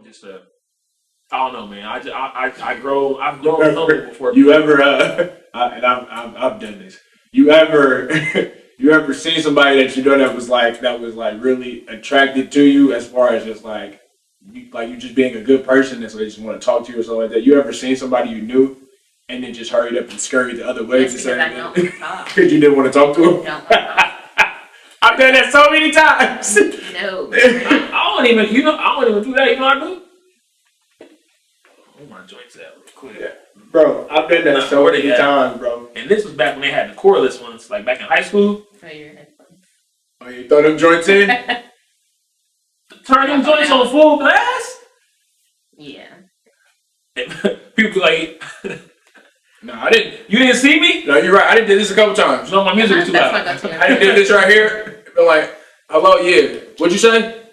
just I don't know, man. I've grown humble before. You ever and I've done this. You ever you ever seen somebody that you know that was like really attracted to you as far as just like you just being a good person and so they just want to talk to you or something like that? You ever seen somebody you knew and then just hurried up and scurried the other way to say that because you didn't want to talk to them? No. I've done that so many times. No. I don't even do that. You know what I do? My joints out real quick. Yeah. Bro, I've done that so many times, bro. And this was back when they had the cordless ones, like back in high school. Oh, you throw them joints in? Turn them joints on full blast? Yeah. People like, no, I didn't. You didn't see me? No, you're right. I did this a couple times. No, my music was too loud. I did this right here. Been like, hello, yeah. What'd you say?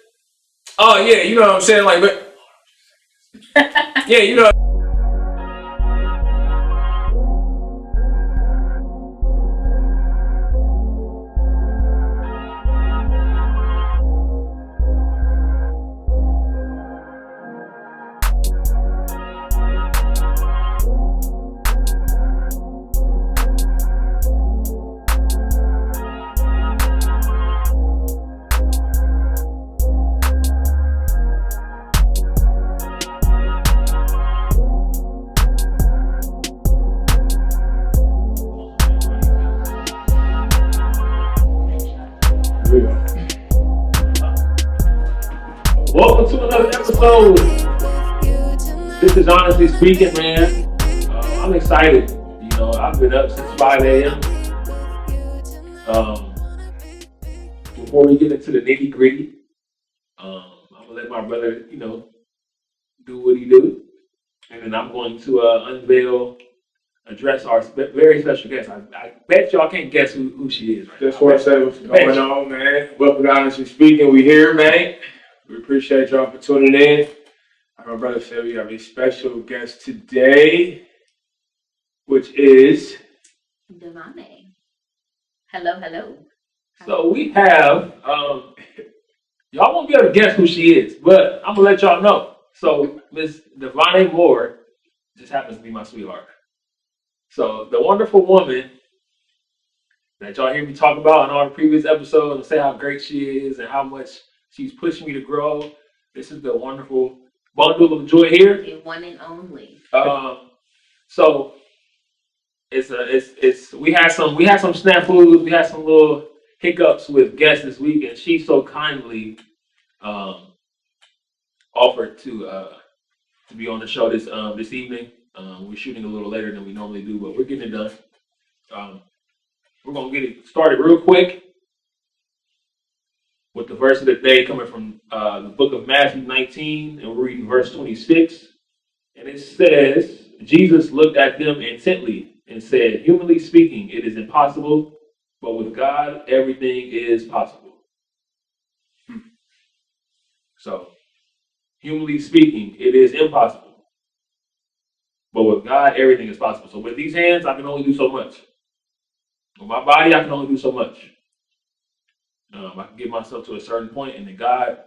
Oh, yeah, you know what I'm saying? Like, but. Yeah, you know. Welcome to another episode. This is Honestly Speaking, man. I'm excited. You know, I've been up since 5 a.m. Before we get into the nitty gritty, I'm gonna let my brother, do what he do, and then I'm going to address our very special guest. I bet y'all can't guess who she is. Right Just want to say what's going on, man. Welcome to Honestly Speaking. We here, man. We appreciate y'all for tuning in. Like my brother said, we have a special guest today, which is Devane. Hello. So we have, y'all won't be able to guess who she is, but I'm going to let y'all know. So Miss Devane Moore just happens to be my sweetheart. So the wonderful woman that y'all hear me talk about in all the previous episodes and say how great she is and how much she's pushing me to grow. This is the wonderful bundle of joy here. The one and only. So we had some snafus, we had some little hiccups with guests this week, and she so kindly offered to be on the show this evening. We're shooting a little later than we normally do, but we're getting it done. We're gonna get it started real quick with the verse of the day coming from the book of Matthew 19, and we're reading verse 26. And it says, Jesus looked at them intently and said, humanly speaking, it is impossible, but with God, everything is possible. So, humanly speaking, it is impossible, but with God, everything is possible. So with these hands, I can only do so much. With my body, I can only do so much. I can get myself to a certain point, and then God,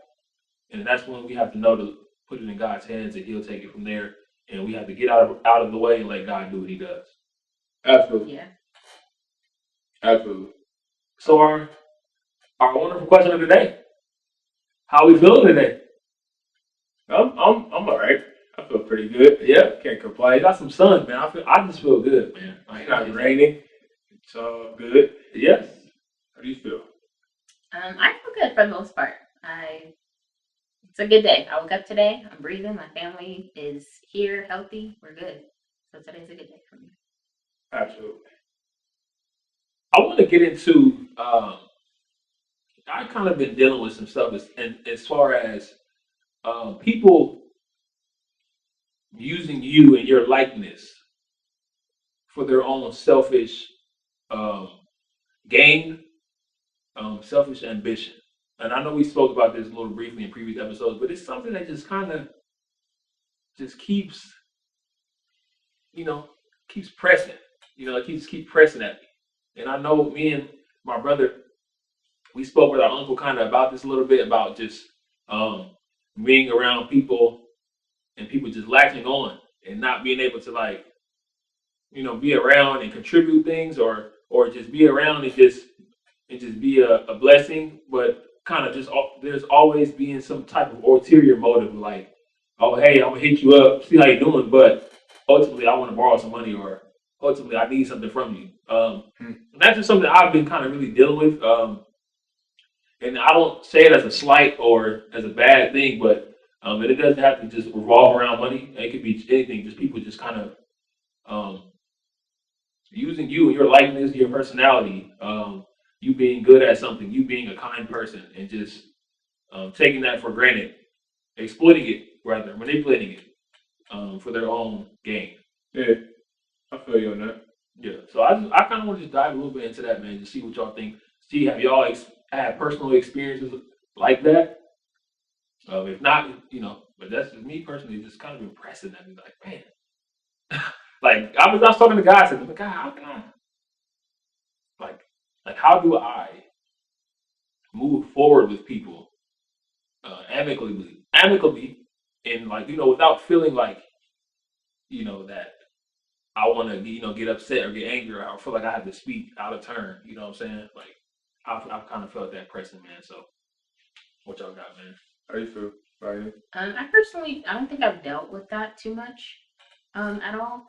and that's when we have to know to put it in God's hands, and He'll take it from there. And we have to get out of the way and let God do what He does. Absolutely. Yeah. Absolutely. So our wonderful question of the day: how are we feeling today? I'm all right. I feel pretty good. Yeah, can't complain. I got some sun, man. I just feel good, man. It's not raining. It's all good. Yes. How do you feel? I feel good for the most part. It's a good day. I woke up today. I'm breathing. My family is here, healthy. We're good. So today's a good day for me. Absolutely. I want to get into. I've kind of been dealing with some stuff as far as people using you and your likeness for their own selfish gain, selfish ambition. And I know we spoke about this a little briefly in previous episodes, but it's something that just kind of just keeps pressing. It keeps pressing at me. And I know me and my brother, we spoke with our uncle kind of about this a little bit, about just being around people and people just latching on and not being able to like, be around and contribute things or just be around and just be a blessing, but kind of just there's always being some type of ulterior motive, like, oh hey, I'm gonna hit you up, see how you doing, but ultimately I want to borrow some money or ultimately I need something from you. And that's just something I've been kind of really dealing with. And I don't say it as a slight or as a bad thing, but and it doesn't have to just revolve around money. It could be anything, just people just kind of using you and your likeness, your personality, you being good at something, you being a kind person, and just taking that for granted, exploiting it, rather, manipulating it for their own gain. Yeah, I feel you on that. Yeah, so I kind of want to just dive a little bit into that, man, to see what y'all think. See, have y'all had personal experiences like that? If not, but that's just me personally, just kind of impressive at me, like, man. Like I was talking to guys, and I'm like, God, how can I, like, how do I move forward with people amicably, and like without feeling like that I want to get upset or get angry or feel like I have to speak out of turn. You know what I'm saying? Like I've kind of felt that pressing, man. So what y'all got, man? How you feel, Ryan? I don't think I've dealt with that too much, at all.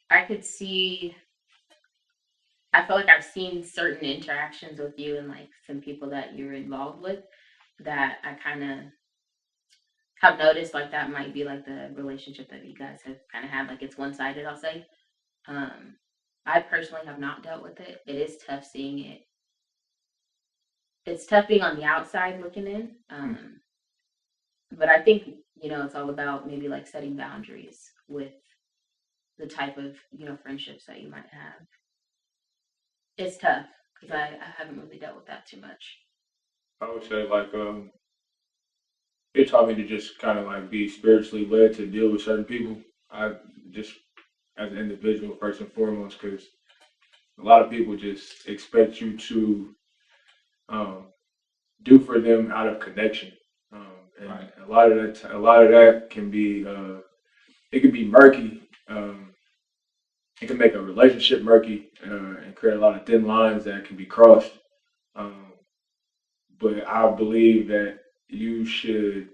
I could see. I feel like I've seen certain interactions with you and like some people that you're involved with that I kind of have noticed like that might be like the relationship that you guys have kind of had, like it's one sided, I'll say. I personally have not dealt with it. It is tough seeing it. It's tough being on the outside looking in. But I think, it's all about maybe like setting boundaries with the type of, friendships that you might have. It's tough because I haven't really dealt with that too much. I would say like it taught me to just kind of like be spiritually led to deal with certain people. I just as an individual first and foremost, because a lot of people just expect you to do for them out of connection, and Right. a lot of that can be it can be murky. It can make a relationship murky and create a lot of thin lines that can be crossed. But I believe that you should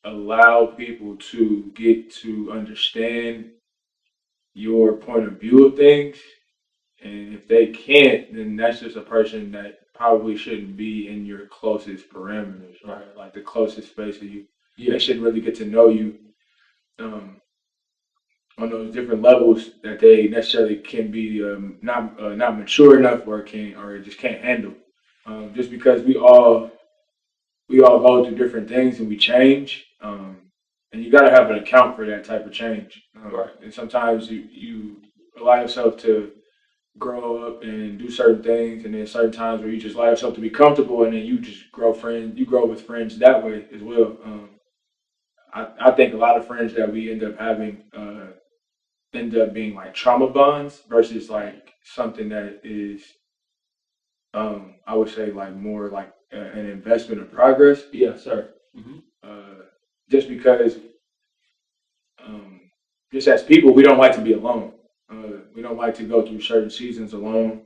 allow people to get to understand your point of view of things. And if they can't, then that's just a person that probably shouldn't be in your closest parameters, right? Like the closest space of you. Yeah. They should really get to know you on those different levels that they necessarily can be not mature enough or just can't handle. Just because we all go through different things and we change, and you got to have an account for that type of change. Right. And sometimes you allow yourself to grow up and do certain things, and then certain times where you just allow yourself to be comfortable, and then you just grow with friends that way as well. I think a lot of friends that we end up having end up being like trauma bonds versus like something that is I would say like more like an investment of progress. Yeah, sir. Mm-hmm. Just because just as people we don't like to be alone. We don't like to go through certain seasons alone.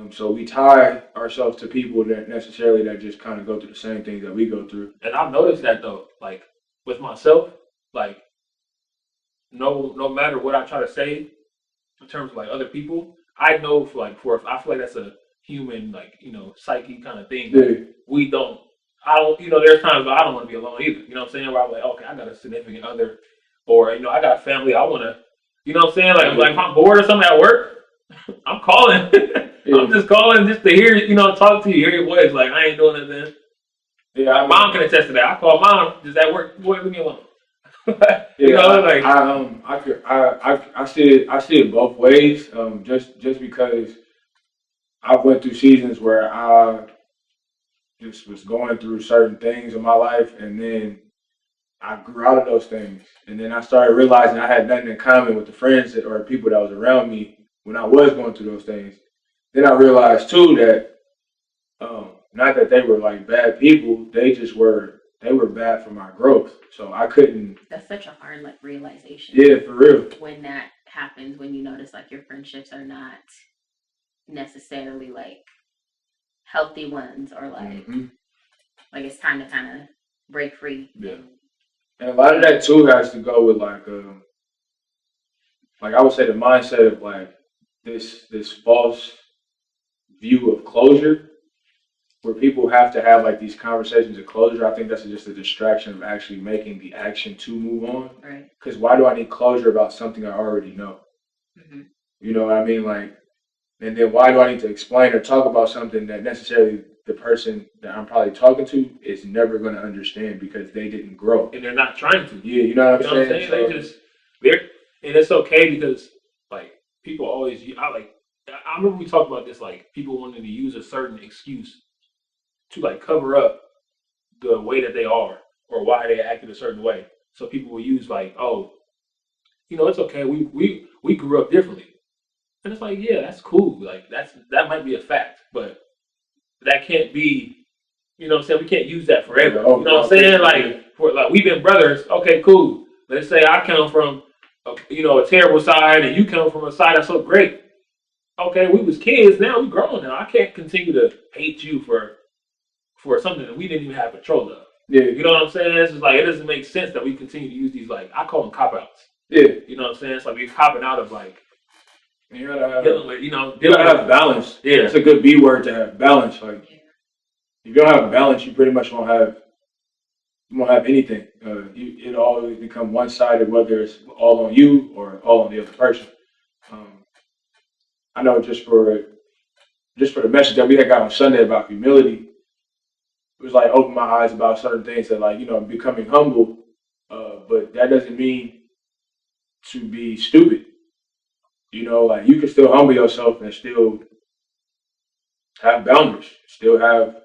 So we tie ourselves to people that just kind of go through the same things that we go through. And I've noticed that though, like with myself, like no matter what I try to say in terms of like other people, I know I feel like that's a human psyche kind of thing. Yeah. I don't there's times where I don't want to be alone either. You know what I'm saying? Where I'm like, okay, I got a significant other, or I got a family. I want to, what I'm saying? Like if I'm bored or something at work, I'm calling. Yeah. I'm just calling just to hear talk to you, hear your voice. Like I ain't doing anything. Yeah, my mom can attest to that. I call mom just at work. Boy, leave me alone. I see it both ways. Just because I went through seasons where I just was going through certain things in my life, and then I grew out of those things, and then I started realizing I had nothing in common with the friends or people that was around me when I was going through those things. Then I realized too that not that they were like bad people, they just were they were bad for my growth. So I couldn't. That's such a hard like realization. Yeah, for real. When that happens, when you notice like your friendships are not necessarily like healthy ones, or like it's time to kind of break free. Yeah. And a lot of that too has to go with like I would say the mindset of like this false view of closure, where people have to have like these conversations of closure. I think that's just a distraction of actually making the action to move on. Right. Because why do I need closure about something I already know? Mm-hmm. You know what I mean? Like, and then why do I need to explain or talk about something that necessarily the person that I'm probably talking to is never going to understand because they didn't grow. And they're not trying to. Yeah, you know what I'm saying? So, and it's okay because like people always, I remember we talked about this, like people wanting to use a certain excuse to like cover up the way that they are or why they acted a certain way. So people will use like, oh, it's okay. We grew up differently. And it's like, yeah, that's cool. Like that might be a fact, but that can't be, what I'm saying? We can't use that forever. You know what I'm saying? Like we've been brothers. Okay, cool. Let's say I come from a terrible side and you come from a side that's so great. Okay, we was kids, now we grown now. I can't continue to hate you for something that we didn't even have control of. Yeah. You know what I'm saying? It's just like it doesn't make sense that we continue to use these, like, I call them cop outs. Yeah. You know what I'm saying? It's like we're copping out of like you gotta have, dealing with, you gotta have balance. Yeah. It's a good B word to have balance. Like if you don't have balance, you pretty much won't have anything. It always become one sided, whether it's all on you or all on the other person. I know just for the message that we had got on Sunday about humility, it was like open my eyes about certain things that like, becoming humble, but that doesn't mean to be stupid. Like you can still humble yourself and still have boundaries, still have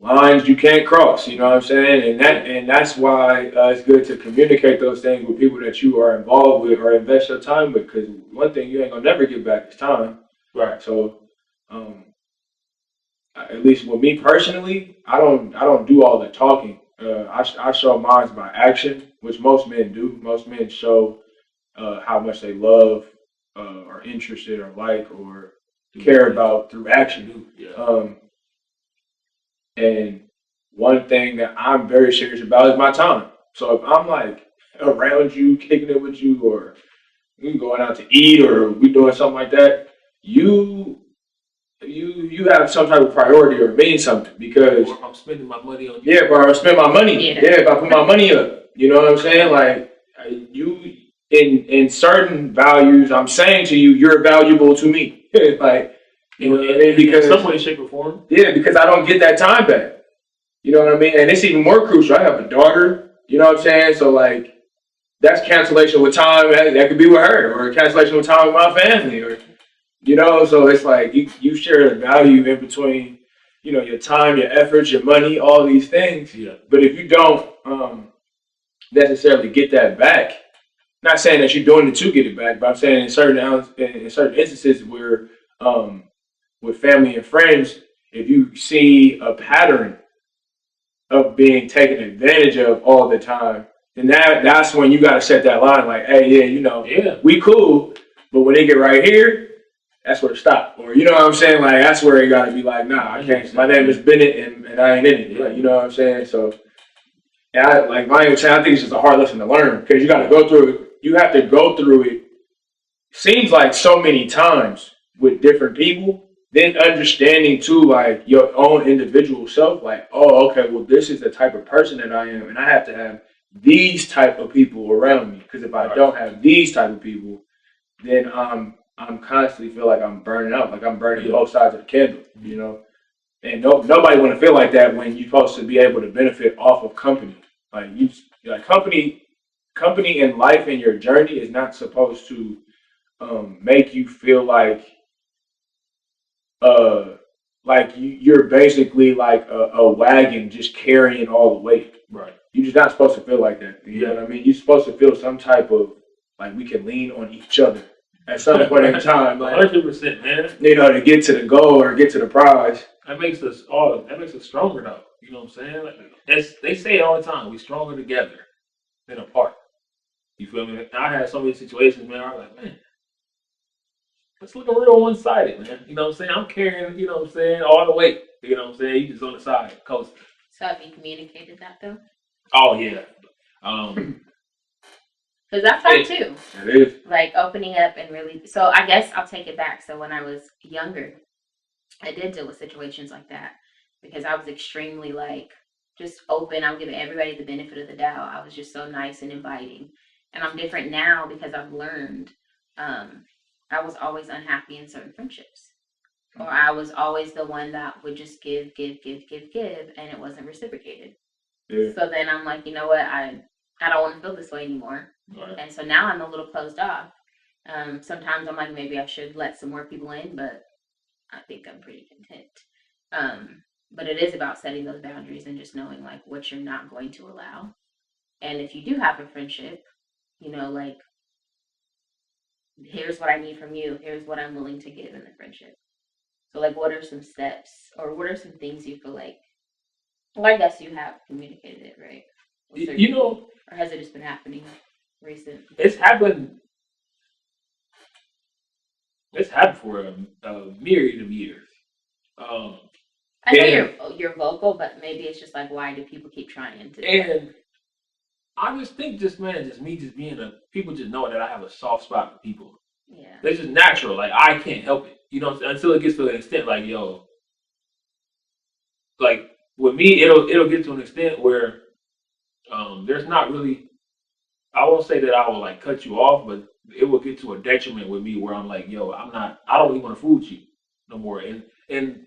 lines you can't cross, you know what I'm saying? And that's why it's good to communicate those things with people that you are involved with or invest your time with, because one thing you ain't gonna never get back is time. Right. So at least with me personally, I don't do all the talking. I show mine by action, which most men do. Most men show how much they love are interested or like or care about through action. Yeah. And one thing that I'm very serious about is my time. So if I'm like around you, kicking it with you, or we going out to eat, or we doing something like that, you have some type of priority or mean something, because or I'm spending my money on you. Yeah, bro, I spend my money. Yeah, if I put my money up, you know what I'm saying? Like you in certain values, I'm saying to you, you're valuable to me. Like. You know what I mean? Because in some way, shape, or form. Yeah, because I don't get that time back. You know what I mean? And it's even more crucial. I have a daughter. You know what I'm saying? So like, that's cancellation with time. That could be with her, or cancellation with time with my family, or So it's like you share the value in between, your time, your efforts, your money, all these things. Yeah. But if you don't necessarily get that back, not saying that you're doing it to get it back, but I'm saying in certain instances where with family and friends, if you see a pattern of being taken advantage of all the time, then that's when you got to set that line. Like, hey, we cool, but when they get right here, that's where to stop. Or you know what I'm saying? Like that's where you got to be like, nah, I can't. My name is Bennett, and I ain't in it. Like, you know what I'm saying? So, and I think it's just a hard lesson to learn, because you got to go through it. You have to go through it. Seems like so many times with different people. Then understanding too, like your own individual self, like, oh, okay, well, this is the type of person that I am, and I have to have these type of people around me. Because if I don't have these type of people, then I'm constantly feel like I'm burning out, like I'm burning both sides of the candle, And nobody want to feel like that when you're supposed to be able to benefit off of company. Like company in life and your journey is not supposed to make you feel like you're basically like a wagon just carrying all the weight. Right. You're just not supposed to feel like that. You know what I mean? You're supposed to feel some type of like we can lean on each other at some point in time. Like, 100%, man. To get to the goal or get to the prize. That makes us stronger though. You know what I'm saying? Like, they say it all the time. We stronger together than apart. You feel me? I had so many situations, man. I was like, man, it's looking real one sided, man. You know what I'm saying? I'm carrying, you know what I'm saying, all the weight. You know what I'm saying? You just on the side, coasting. So have you communicated that though? Oh yeah. Um, Because that's hard too. it is. Like opening up and really. So I guess I'll take it back. So when I was younger, I did deal with situations like that because I was extremely like just open. I was giving everybody the benefit of the doubt. I was just so nice and inviting. And I'm different now because I've learned. I was always unhappy in certain friendships, or I was always the one that would just give, and it wasn't reciprocated. Yeah. So then I'm like, you know what? I don't want to feel this way anymore. Right. And so now I'm a little closed off. Sometimes I'm like, maybe I should let some more people in, but I think I'm pretty content. But it is about setting those boundaries and just knowing like what you're not going to allow. And if you do have a friendship, you know, like, here's what I need from you. Here's what I'm willing to give in the friendship. So like, what are some steps or what are some things you feel like, well, I guess you have communicated it, right? You know, or has it just been happening recent? it's happened. It's happened for a myriad of years. I know you're vocal, but maybe it's just like, why do people keep trying to? And I just think, just me, just being people just know that I have a soft spot for people. Yeah, That's just natural. Like I can't help it. You know, until it gets to an extent, like yo, like with me, it'll get to an extent where there's not really. I won't say that I will like cut you off, but it will get to a detriment with me where I'm like, yo, I don't even want to fool with you no more. And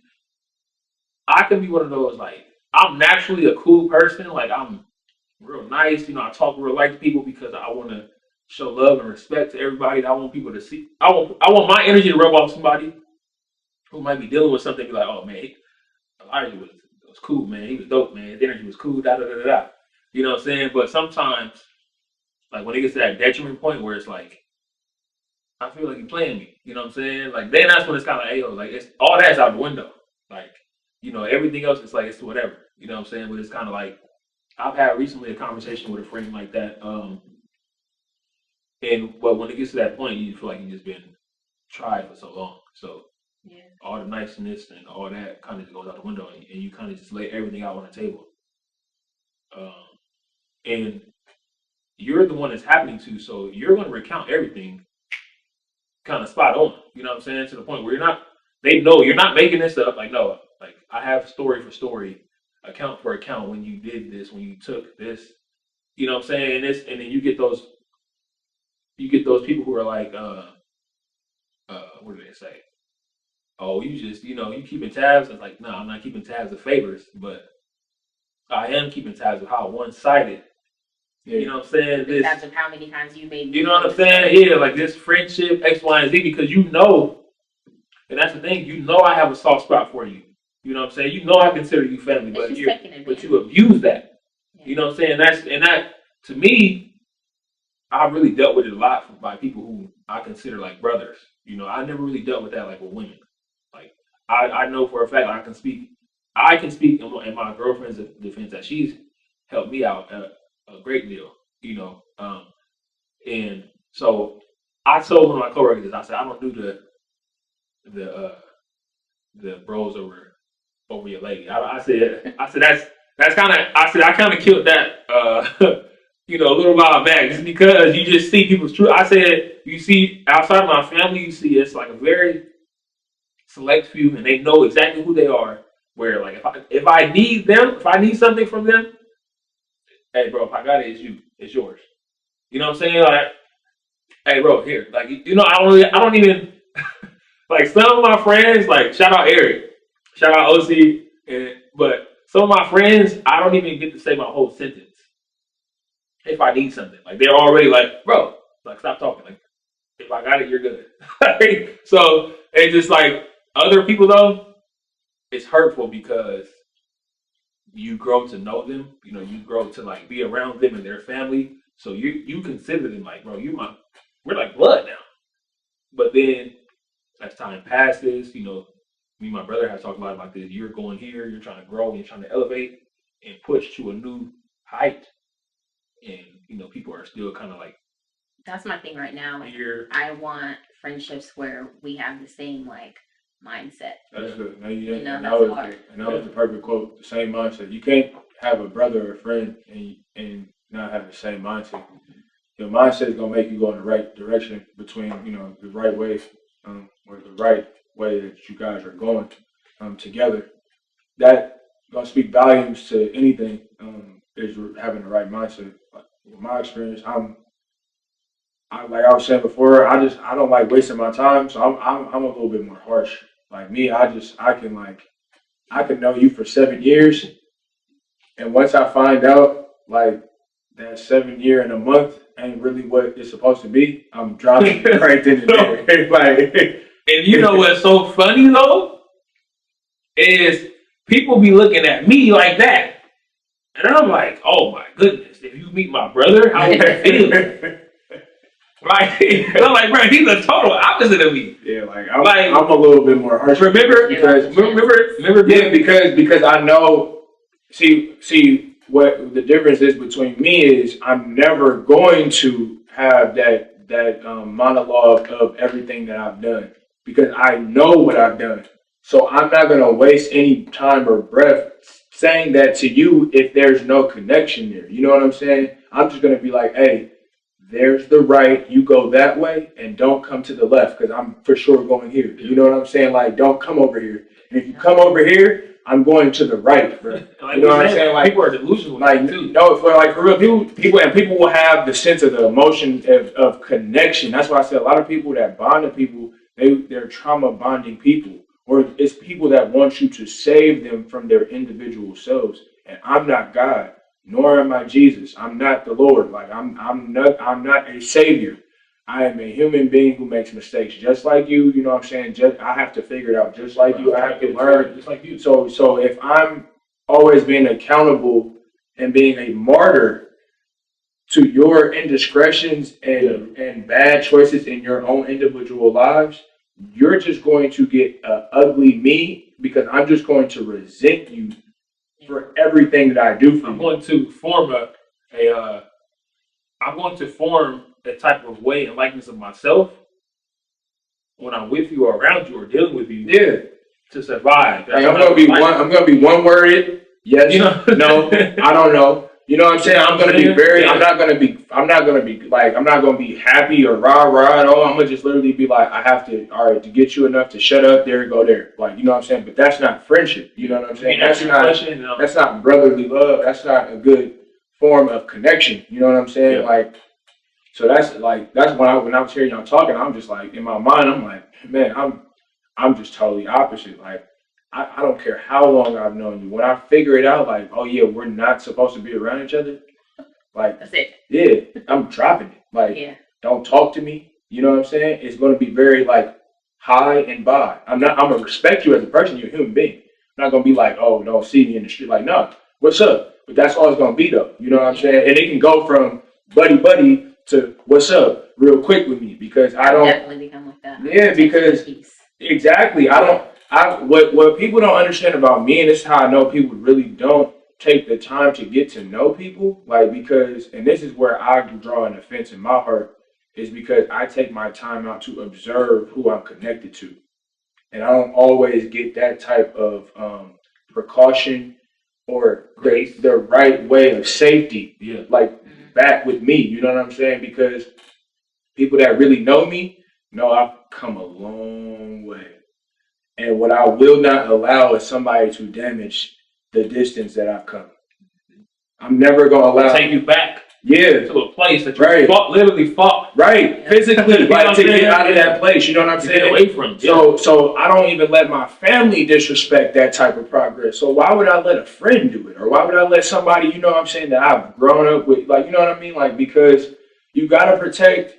I can be one of those like I'm naturally a cool person. Like I'm real nice. You know, I talk real light to people because I want to show love and respect to everybody. I want people to see. I want my energy to rub off somebody who might be dealing with something. Be like, oh man, Elijah was cool, man. He was dope, man. His energy was cool. Da da da da da. You know what I'm saying? But sometimes, like when it gets to that detriment point where it's like, I feel like you're playing me. You know what I'm saying? Like then that's when it's kind of like, hey, yo, like it's all that's out the window. Like you know, everything else is like it's whatever. You know what I'm saying? But it's kind of like I've had recently a conversation with a friend like that. But when it gets to that point, you feel like you've just been tried for so long. So yeah, all the niceness and all that kind of goes out the window, and you kind of just lay everything out on the table. Um, and you're the one that's happening to, so you're going to recount everything kind of spot on. You know what I'm saying? To the point where they know you're not making this up. Like, no, like I have story for story, account for account when you did this, when you took this. You know what I'm saying? And then you get those people who are like, what do they say? Oh, you just, you keeping tabs. It's like, no, I'm not keeping tabs of favors, but I am keeping tabs of how one-sided. Yeah. You know what I'm saying? in terms of how many times you made. You know what I'm saying? Yeah, like this friendship X, Y, and Z, because and that's the thing. You know, I have a soft spot for you. You know what I'm saying? You know, I consider you family, but you abuse that. Yeah. You know what I'm saying? That to me, I really dealt with it a lot by people who I consider like brothers. You know, I never really dealt with that like with women. Like I know for a fact I can speak in my girlfriend's defense that she's helped me out a great deal. You know, and so I told one of my coworkers, I said I don't do the bros over your lady. I said that's kind of I kind of killed that a little while back just because you just see people's truth. I said you see outside of my family, you see it's like a very select few, and they know exactly who they are. Where like if I need something from them, hey bro, if I got it, it's yours. You know what I'm saying? Like, hey bro, here, like I don't even like some of my friends, like shout out Eric, shout out OC, but some of my friends, I don't even get to say my whole sentence if I need something. Like they're already like, bro, like stop talking. Like if I got it, you're good. So it's just like other people though, it's hurtful because you grow to know them. You know, you grow to like be around them and their family. So you consider them like, bro, we're like blood now. But then as time passes, me and my brother have talked a lot about this. You're going here, you're trying to grow, you're trying to elevate. and pushed to a new height, and people are still kind of like That's my thing right now. here. I want friendships where we have the same mindset. That's good. That's hard. And that was the perfect quote. The same mindset. You can't have a brother or a friend and not have the same mindset. Your mindset is gonna make you go in the right direction between the right way, or the right way that you guys are going together. That gonna speak volumes to anything. Is having the right mindset. Like, with my experience, like I was saying before, I don't like wasting my time, so I'm a little bit more harsh. Like me, I can know you for 7 years, and once I find out like that 7 year and a month ain't really what it's supposed to be, I'm dropping it right then and there. Like, and you know what's so funny though is people be looking at me like that, and I'm like, oh my goodness, if you meet my brother, how would you feel? Right? I'm like, bro, he's the total opposite of me. Yeah, I'm a little bit more harsh. Remember, yeah, because I know. See, what the difference is between me is I'm never going to have that monologue of everything that I've done because I know what I've done. So I'm not going to waste any time or breath saying that to you if there's no connection there. You know what I'm saying? I'm just going to be like, hey, there's the right, you go that way, and don't come to the left because I'm for sure going here. You know what I'm saying? Like, don't come over here. And if you come over here, I'm going to the right, bro. You know what I'm saying? Like, people are delusional. Like, too. No, for real, people will have the sense of the emotion of connection. That's why I say a lot of people that bond to people, they're trauma bonding people, or it's people that want you to save them from their individual selves. And I'm not God. Nor am I Jesus. I'm not the Lord. Like I'm not a savior. I am a human being who makes mistakes, just like you. You know what I'm saying? I have to figure it out, just like you. I have to learn, just like you. So if I'm always being accountable and being a martyr to your indiscretions and bad choices in your own individual lives, you're just going to get an ugly me because I'm just going to resent you for everything that I do for I'm you. going to form a type of way and likeness of myself when I'm with you or around you or dealing with you. Yeah. To survive. Like, I'm gonna be one worded. Yes. No. I don't know. You know what I'm saying? I'm gonna be very. Yeah. I'm not gonna be happy or rah at all. I'm gonna just literally be like, I have to. All right, to get you enough to shut up. There, go there. Like, you know what I'm saying? But that's not friendship. You know what I'm saying? That's not brotherly love. That's not a good form of connection. You know what I'm saying? Yeah. Like, so that's when I was hearing y'all talking. I'm just like, in my mind, I'm like, man, I'm just totally opposite. Like, I don't care how long I've known you. When I figure it out, like, oh yeah, we're not supposed to be around each other. Like, that's it. Yeah, I'm dropping it. Like, don't talk to me. You know what I'm saying? It's going to be very like hi and bye. I'm gonna respect you as a person. You're a human being. I'm not gonna be like, oh, don't see me in the street. Like, no, what's up? But that's all it's gonna be though. You know what I'm saying? And it can go from buddy to what's up real quick with me because I don't definitely become like that. Yeah, because exactly. What people don't understand about me, and this is how I know people really don't take the time to get to know people, like, because, and this is where I draw an offense in my heart, is because I take my time out to observe who I'm connected to. And I don't always get that type of precaution or the right way of safety, like back with me, you know what I'm saying? Because people that really know me know I've come a long way. And what I will not allow is somebody to damage the distance that I've come. I'm never going to allow... Take you back. Yeah. To a place that you literally fought. Right. Physically, like, to get out of that place. You know what I'm saying? Get away from it. So I don't even let my family disrespect that type of progress. So why would I let a friend do it? Or why would I let somebody, you know what I'm saying, that I've grown up with? Like, you know what I mean? Like, because you got to protect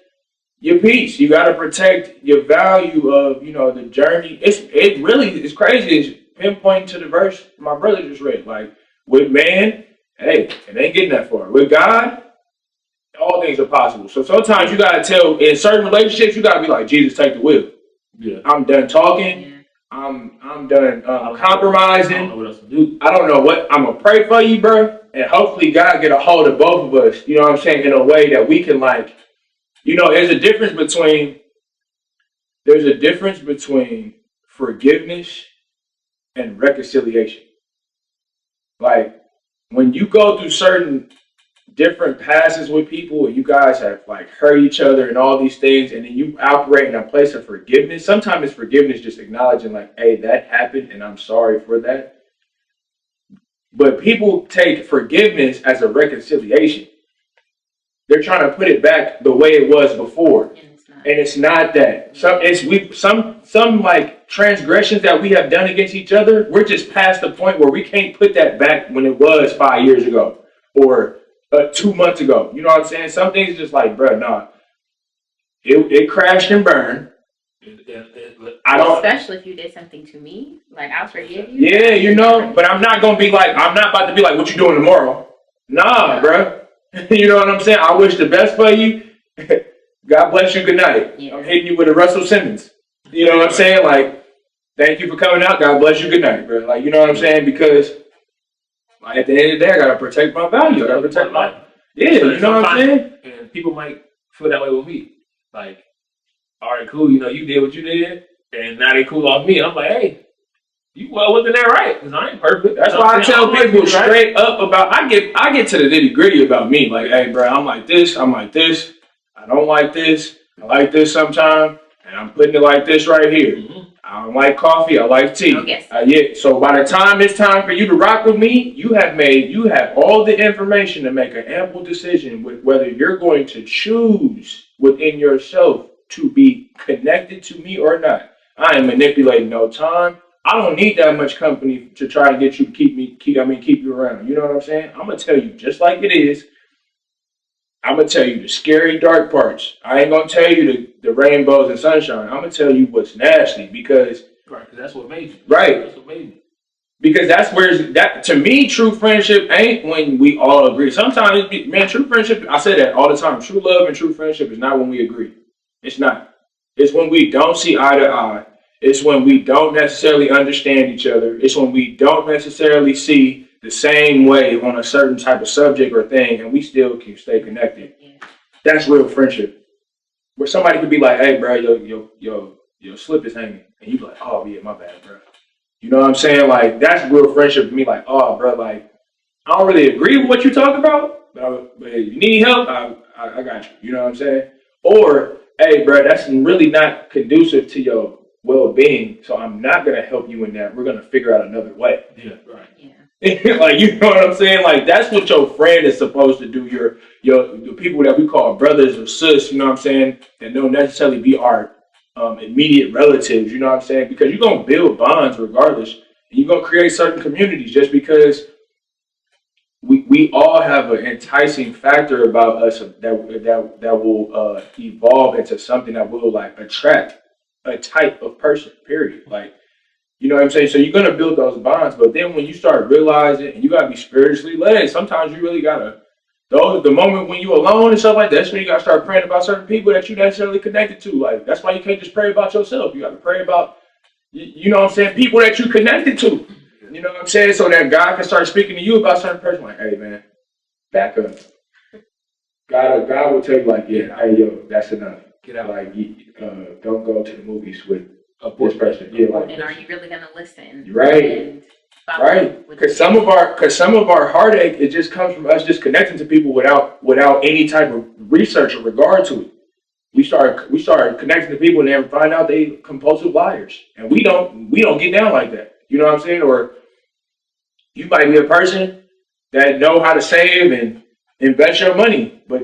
your peace. You got to protect your value of, you know, the journey. It really is crazy. It's pinpointing to the verse my brother just read. Like, with man, hey, it ain't getting that far. With God, all things are possible. So sometimes you got to tell, in certain relationships, you got to be like, Jesus, take the wheel. Yeah. I'm done talking. Yeah. I'm done I don't compromising. know what else to do. I don't know what I'm gonna pray for you, bro, and hopefully God get a hold of both of us. You know what I'm saying? In a way that we can like, there's a difference between forgiveness and reconciliation. Like when you go through certain different passes with people and you guys have like hurt each other and all these things, and then you operate in a place of forgiveness. Sometimes it's forgiveness just acknowledging like, hey, that happened and I'm sorry for that. But people take forgiveness as a reconciliation. They're trying to put it back the way it was before. And it's not that. Some like transgressions that we have done against each other, we're just past the point where we can't put that back when it was 5 years ago or 2 months ago. You know what I'm saying? Some things just like, bro, nah. It crashed and burned. I don't. Especially if you did something to me, like I'll forgive you. Yeah, but I'm not gonna be like, I'm not about to be like, what you doing tomorrow? Nah, bro. You know what I'm saying? I wish the best for you. God bless you. Good night. Yeah. I'm hitting you with a Russell Simmons. You know what I'm saying? Like, thank you for coming out. God bless you. Good night, bro. Like, you know what I'm saying? Because like, at the end of the day, I gotta protect my value. I gotta protect my. Yeah, so you know what I'm saying? And people might feel that way with me. Like, all right, cool. You did what you did, and now they cool off me. And I'm like, hey, wasn't that right? Because I ain't perfect. That's why I tell people straight up about. I get to the nitty gritty about me. Like, hey, bro, I'm like this. I'm like this. I don't like this. I like this sometimes, and I'm putting it like this right here. Mm-hmm. I don't like coffee. I like tea. Okay. So by the time it's time for you to rock with me, you have all the information to make an ample decision with whether you're going to choose within yourself to be connected to me or not. I ain't manipulating no time. I don't need that much company to try to get you to keep you around. You know what I'm saying? I'm gonna tell you just like it is. I'm gonna tell you the scary, dark parts. I ain't gonna tell you the rainbows and sunshine. I'm gonna tell you what's nasty because that's what made you. Right. That's what made me. Because that's where that to me, true friendship ain't when we all agree. Sometimes, true friendship. I say that all the time. True love and true friendship is not when we agree. It's not. It's when we don't see eye to eye. It's when we don't necessarily understand each other. It's when we don't necessarily see the same way on a certain type of subject or thing, and we still can stay connected. Yeah. That's real friendship. Where somebody could be like, "Hey, bro, your slip is hanging," and you be like, "Oh yeah, my bad, bro." You know what I'm saying? Like that's real friendship to me. Like, oh, bro, like I don't really agree with what you talk about, but if you need help, I got you. You know what I'm saying? Or, hey, bro, that's really not conducive to your well-being, so I'm not gonna help you in that. We're gonna figure out another way. Yeah, right. Yeah. Like, you know what I'm saying? Like that's what your friend is supposed to do. The people that we call brothers or sis, you know what I'm saying? That don't necessarily be our immediate relatives, you know what I'm saying? Because you're gonna build bonds regardless, and you're gonna create certain communities just because we all have an enticing factor about us that will evolve into something that will like attract a type of person, period. Like, you know what I'm saying? So you're gonna build those bonds, but then when you start realizing, and you gotta be spiritually led, sometimes you really gotta, the moment when you're alone and stuff like that, that's when you gotta start praying about certain people that you necessarily connected to. Like, that's why you can't just pray about yourself. You gotta pray about, you know what I'm saying, people that you connected to. You know what I'm saying? So that God can start speaking to you about certain person. Like, hey man, back up. God will tell you like, yeah, hey yo, that's enough. Get out. Like, don't go to the movies with this person. Yeah, like, and are you really gonna listen? Right. Right. Because some of our heartache, it just comes from us just connecting to people without any type of research or regard to it. We start connecting to people and then find out they compulsive liars, and we don't get down like that. You know what I'm saying? Or you might be a person that know how to save and invest your money, but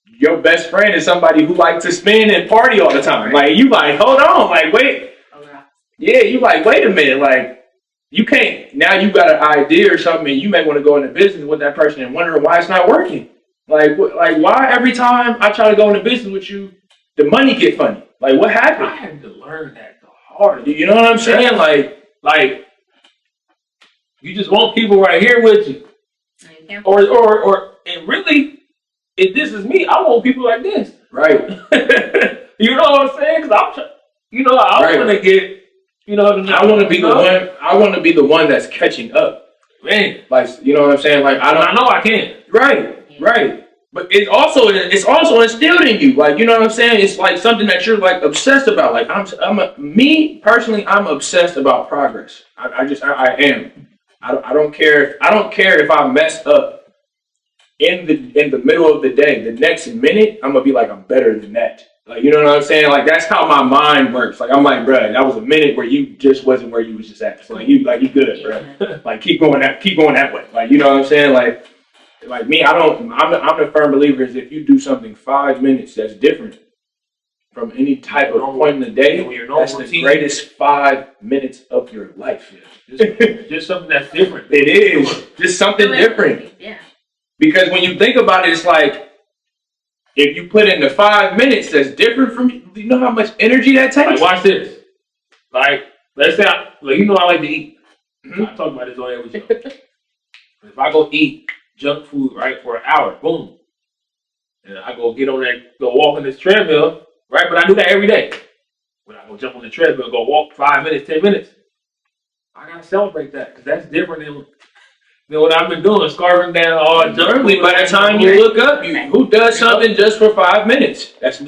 your best friend is somebody who likes to spend and party all the time. Like, you like, hold on, like, wait. Yeah, you like, wait a minute, like, you can't, now you got an idea or something and you may want to go into business with that person and wonder why it's not working. Like why every time I try to go into business with you, the money get funny? Like, what happened? I had to learn that the hard. You know what I'm saying? Like, you just want people right here with you. Yeah. Or, and really, if this is me, I want people like this. Right. You know what I'm saying? Because I want to get You know, I want to be the one. I want to be the one that's catching up. Man, Like, you know what I'm saying? Like, I know I can. Right. But it's also instilled in you. Like, you know what I'm saying? It's like something that you're like obsessed about. Like, me personally, I'm obsessed about progress. I am. I don't care. I don't care if I mess up in the middle of the day. The next minute, I'm gonna be like, I'm better than that. Like, you know what I'm saying? Like, that's how my mind works. Like, I'm like, bro, that was a minute where you just wasn't where you was just at. So you good, bro. Like, keep going that way. Like, you know what I'm saying? Like me, I'm the firm believer is if you do something 5 minutes that's different from any type of point in the day, that's the greatest 5 minutes of your life. Just something that's different. It is just something different. Yeah. Because when you think about it, it's like if you put in the 5 minutes that's different from you know how much energy that takes? Like, watch this. Like, let's say, you know I like to eat. Mm-hmm. I talk about this on every show. If I go eat junk food, right, for an hour, boom. And I go walk on this treadmill, right? But I do that every day. When I go jump on the treadmill, go walk 5 minutes, 10 minutes. I gotta celebrate that because that's different than what I've been doing, scarving down all junk food. By the time you look up, who does something just for 5 minutes? That's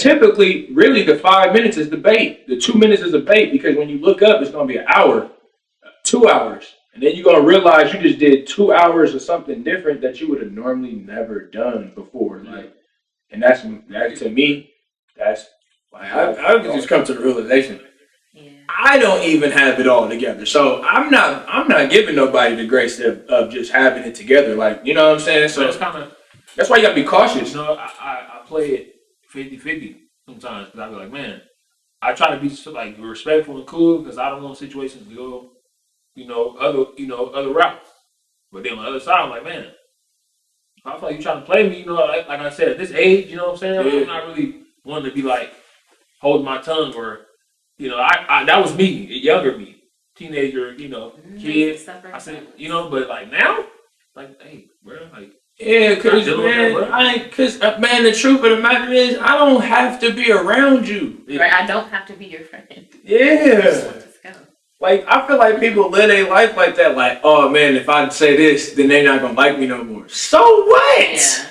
typically really the 5 minutes is the bait. The 2 minutes is the bait because when you look up, it's gonna be an hour, 2 hours. And then you're going to realize you just did 2 hours of something different that you would have normally never done before. Like, and that to me, that's like, I've just come to the realization. Yeah. I don't even have it all together. So I'm not giving nobody the grace of just having it together. Like, you know what I'm saying? So that's why you got to be cautious. You know, I play it 50-50 sometimes because I be like, man, I try to be like respectful and cool because I don't want situations to go other routes. But then on the other side, I'm like, man, I feel like you're trying to play me, you know, like I said, at this age, you know what I'm saying? Yeah. I'm not really wanting to be like holding my tongue or, you know, I that was me, younger me, teenager, you know, kid. I said, you know, but like now, like, hey, bro, like, yeah, because man, the truth of the matter is, I don't have to be around you. Right, I don't have to be your friend. Yeah. Like, I feel like people live their life like that. Like, oh, man, if I say this, then they're not going to like me no more. So what? Yeah.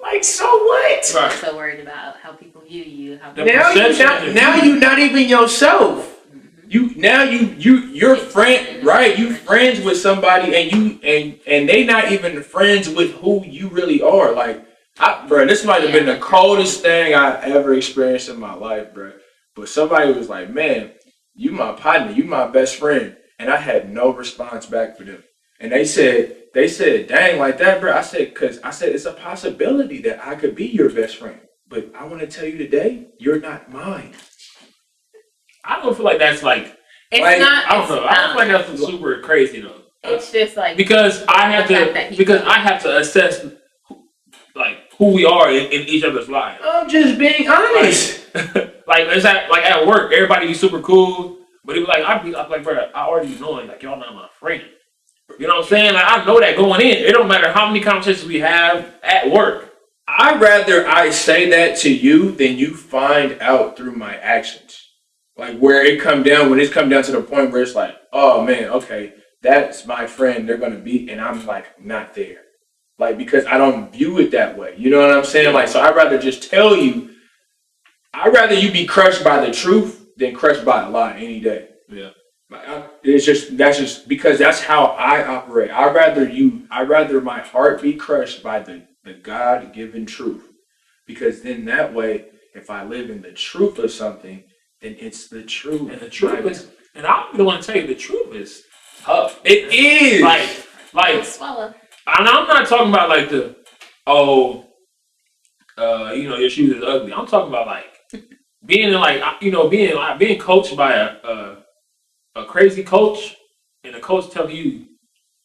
Like, so what? Right. So worried about how people view you. Now you're not even yourself. Mm-hmm. You're friend, right? You friends with somebody and they not even friends with who you really are. Like, bro, this might have been the coldest thing I ever experienced in my life, bro. But somebody was like, man, you my partner, you my best friend. And I had no response back for them. And they said, dang, like that, bro. I said, it's a possibility that I could be your best friend. But I want to tell you today, you're not mine. I don't feel like that's like, it's not. I don't know. I don't feel like that's super crazy though. It's just like because I have to assess like who we are in each other's lives. I'm just being honest. Like it's at work, everybody be super cool, but it was like I'm like, bro, I already know like y'all not my friend. You know what I'm saying? Like I know that going in. It don't matter how many conversations we have at work. I'd rather I say that to you than you find out through my actions. Like when it's come down to the point where it's like, oh man, okay, that's my friend. They're gonna be, and I'm like not there. Like because I don't view it that way. You know what I'm saying? Like so, I'd rather just tell you. I'd rather you be crushed by the truth than crushed by a lie any day. Yeah. That's just because that's how I operate. I'd rather my heart be crushed by the God-given truth. Because then that way, if I live in the truth of something, then it's the truth. And the truth is, and I don't want to tell you the truth is tough. It is. Like swallow. And I'm not talking about like your shoes is ugly. I'm talking about like being being coached by a crazy coach, and the coach telling you,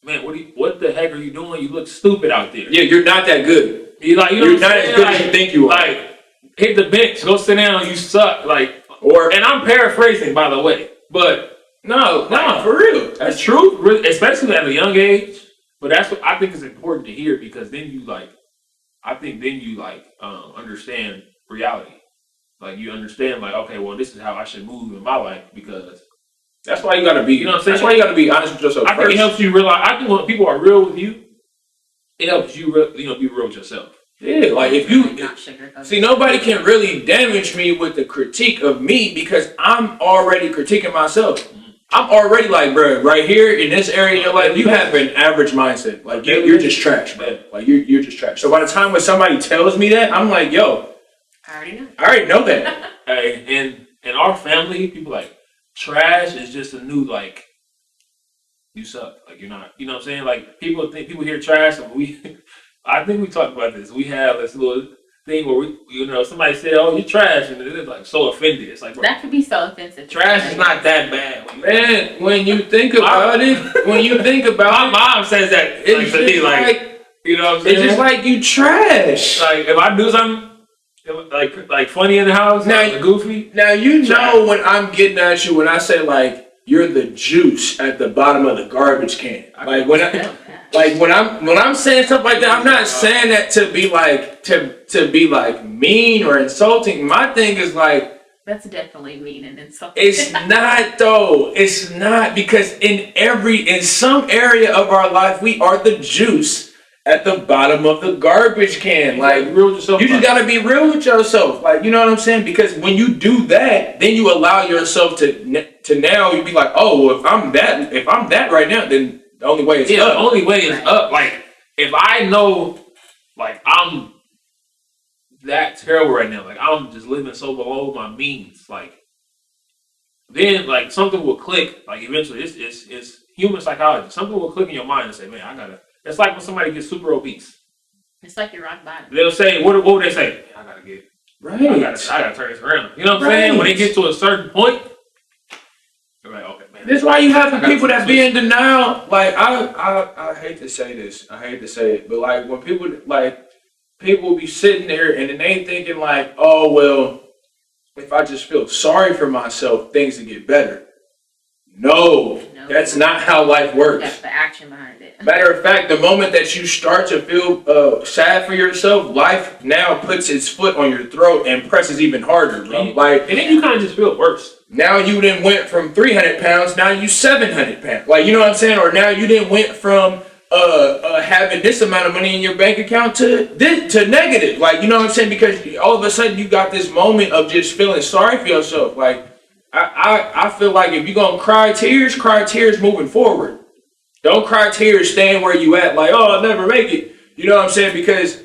man, what the heck are you doing? You look stupid out there. Yeah, you're not that good. You're not as good as you think you are. Like, hit the bench, go sit down, you suck. Like, and I'm paraphrasing, by the way, but no, for real, that's true, especially at a young age. But that's what I think is important to hear because then you understand reality. Like you understand, like, okay, well, this is how I should move in my life because That's why you gotta be. You know what I'm saying? That's why you gotta be honest with yourself. I think it helps you realize. I think when people are real with you, it helps you, be real with yourself. Yeah, like if you Not sugarcoat see, it. nobody can really damage me with the critique of me because I'm already critiquing myself. I'm already like, bro, right here in this area of your life, you have an average mindset. Like you're just trash, bro. Like you're just trash. So by the time when somebody tells me that, I'm like, yo, I already know. I already know that. Hey, in our family, people like trash is just a new like you suck. Like you're not. You know what I'm saying? Like people hear trash, and I think we talked about this. We have this little thing where somebody said, "Oh, you're trash," and it's like so offended. It's like, bro, That could be so offensive. trash is not that bad. Man, when you think about it, My mom says that it's to me, just like, you know what I'm saying? it's just like you trash. like if I do something like funny in the house, Now- like goofy. Now you know when I'm getting at you when I say like you're the juice at the bottom of the garbage can. Like when I'm saying stuff like that, I'm not saying that to be like to be like mean or insulting. My thing is like That's definitely mean and insulting. it's not though. It's not because in some area of our life we are the juice at the bottom of the garbage can. Like real with yourself. you just gotta be real with yourself. Like you know what I'm saying? Because when you do that, then you allow yourself to now you be like, oh, well, if I'm that right now, then the only way is up. The only way is up. Like if I know, like I'm that terrible right now, like I'm just living so below my means, like then like something will click. Like eventually, it's human psychology. Something will click in your mind and say, man, I gotta. It's like when somebody gets super obese. It's like you're rock bottom. They'll say, what would they say? I gotta get. Right. I gotta turn this around. You know what I'm saying? When they get to a certain point, they're like, okay, man. That's why you have the people that be in denial. Like I hate to say this. I hate to say it, but like when people be sitting there and then they thinking like, oh well, if I just feel sorry for myself, things will get better. No, that's not how life works. That's the action behind it. Matter of fact, the moment that you start to feel sad for yourself, life now puts its foot on your throat and presses even harder, bro. Like, And then you kind of just feel worse. now you then went from 300 pounds, now you 700 pounds. Like, you know what I'm saying? Or now you then went from having this amount of money in your bank account to negative. Like, you know what I'm saying? Because all of a sudden you got this moment of just feeling sorry for yourself. Like, I feel like if you're gonna cry tears moving forward. Don't cry tears staying where you at, like, oh, I'll never make it. You know what I'm saying? Because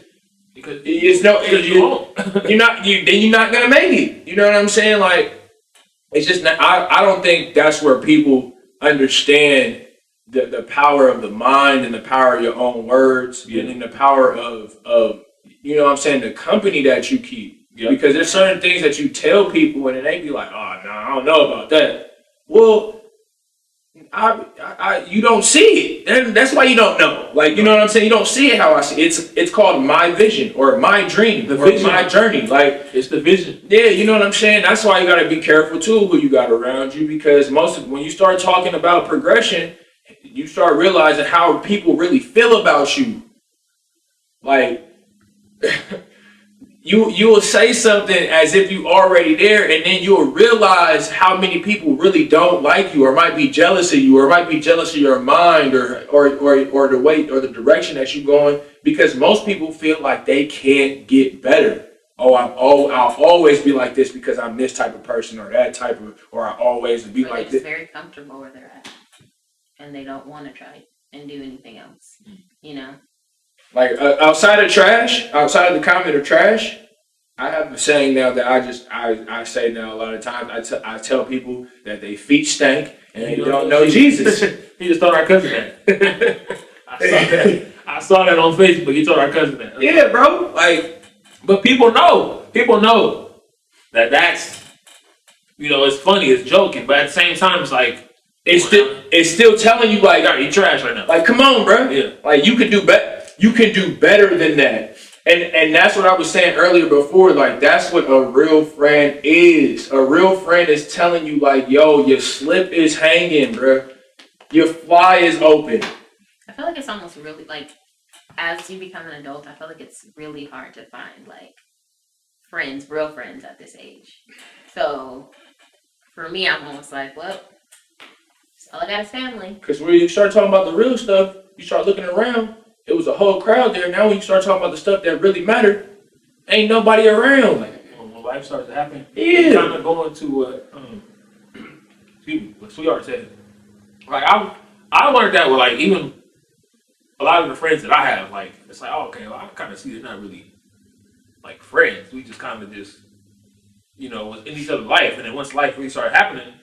you won't. Then you're not gonna make it. You know what I'm saying? Like, it's just not, I don't think that's where people understand the power of the mind and the power of your own words and then the power of you know what I'm saying, the company that you keep. Yeah. Because there's certain things that you tell people and then they be like, oh no, I don't know about that. Well, you don't see it. And that's why you don't know. Like, you know what I'm saying? You don't see it how I see it. It's called my vision or my dream or my journey. Like, It's the vision. yeah, you know what I'm saying? That's why you got to be careful too who you got around you, because when you start talking about progression, you start realizing how people really feel about you. Like, you will say something as if you already there, and then you'll realize how many people really don't like you, or might be jealous of you, or might be jealous of your mind, or the way or the direction that you're going. Because most people feel like they can't get better. I'll always be like this because I'm this type of person, or that type of, or I always be like this. They're very comfortable where they're at, and they don't want to try and do anything else. You know. Like outside of the comment of trash, I have a saying now that I say now a lot of times. I tell people that they feet stink and they don't know Jesus. He just told our cousin that. I saw that on Facebook. He told our cousin that. Yeah, bro. Like, but people know that that's, it's funny, it's joking, but at the same time, it's like it's still telling you like, you trash right now. Like, come on, bro. Yeah. Like, you can do better. You can do better than that. And that's what I was saying earlier before. Like, that's what a real friend is. A real friend is telling you, like, yo, your slip is hanging, bro. Your fly is open. I feel like it's almost really, like, as you become an adult, I feel like it's really hard to find, like, real friends at this age. So, for me, I'm almost like, well, All I got is family. Because when you start talking about the real stuff, you start looking around, it was a whole crowd there. Now when you start talking about the stuff that really mattered, ain't nobody around. Like when life starts to happen, Yeah. kind of going to what excuse me, what Sweetheart said. Like I learned that with like even a lot of the friends that I have. Like it's like, oh, okay, well, I kind of see they're not really like friends. We just kind of just was in each other's life, and then once life really started happening,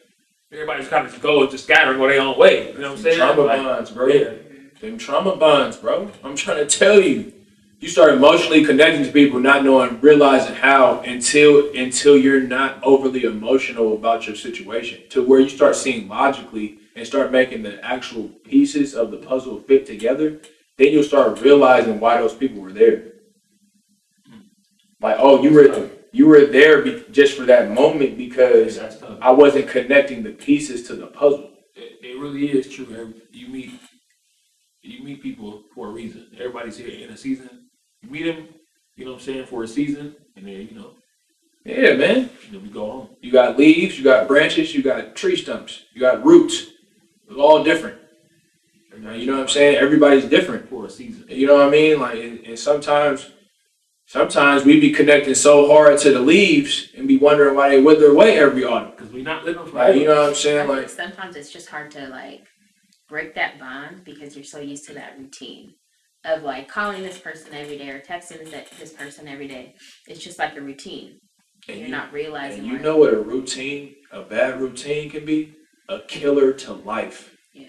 everybody just kind of just go and just scatter and go their own way. You know what I'm saying? Trauma Like, bonds, bro. Yeah. Them trauma bonds, bro. I'm trying to tell you. You start emotionally connecting to people, not realizing how until you're not overly emotional about your situation, to where you start seeing logically and start making the actual pieces of the puzzle fit together. Then you'll start realizing why those people were there. Like, oh, you were there just for that moment because That's tough. I wasn't connecting the pieces to the puzzle. It really is true. You meet people for a reason. Everybody's here in a season. You meet them, you know what I'm saying, for a season, and then Yeah, man. we go on. You got leaves, you got branches, you got tree stumps, you got roots. It's all different. You know what I'm saying? Everybody's different. For a season. You know what I mean? Like, and sometimes we be connecting so hard to the leaves and be wondering why they wither away every autumn. Because we're not living Like, forever. you know what I'm I saying? think Like, sometimes it's just hard to like break that bond because you're so used to that routine of like calling this person every day or texting this person every day. It's just like a routine. You're not realizing. and you like, know what a bad routine can be? A killer to life. Yeah.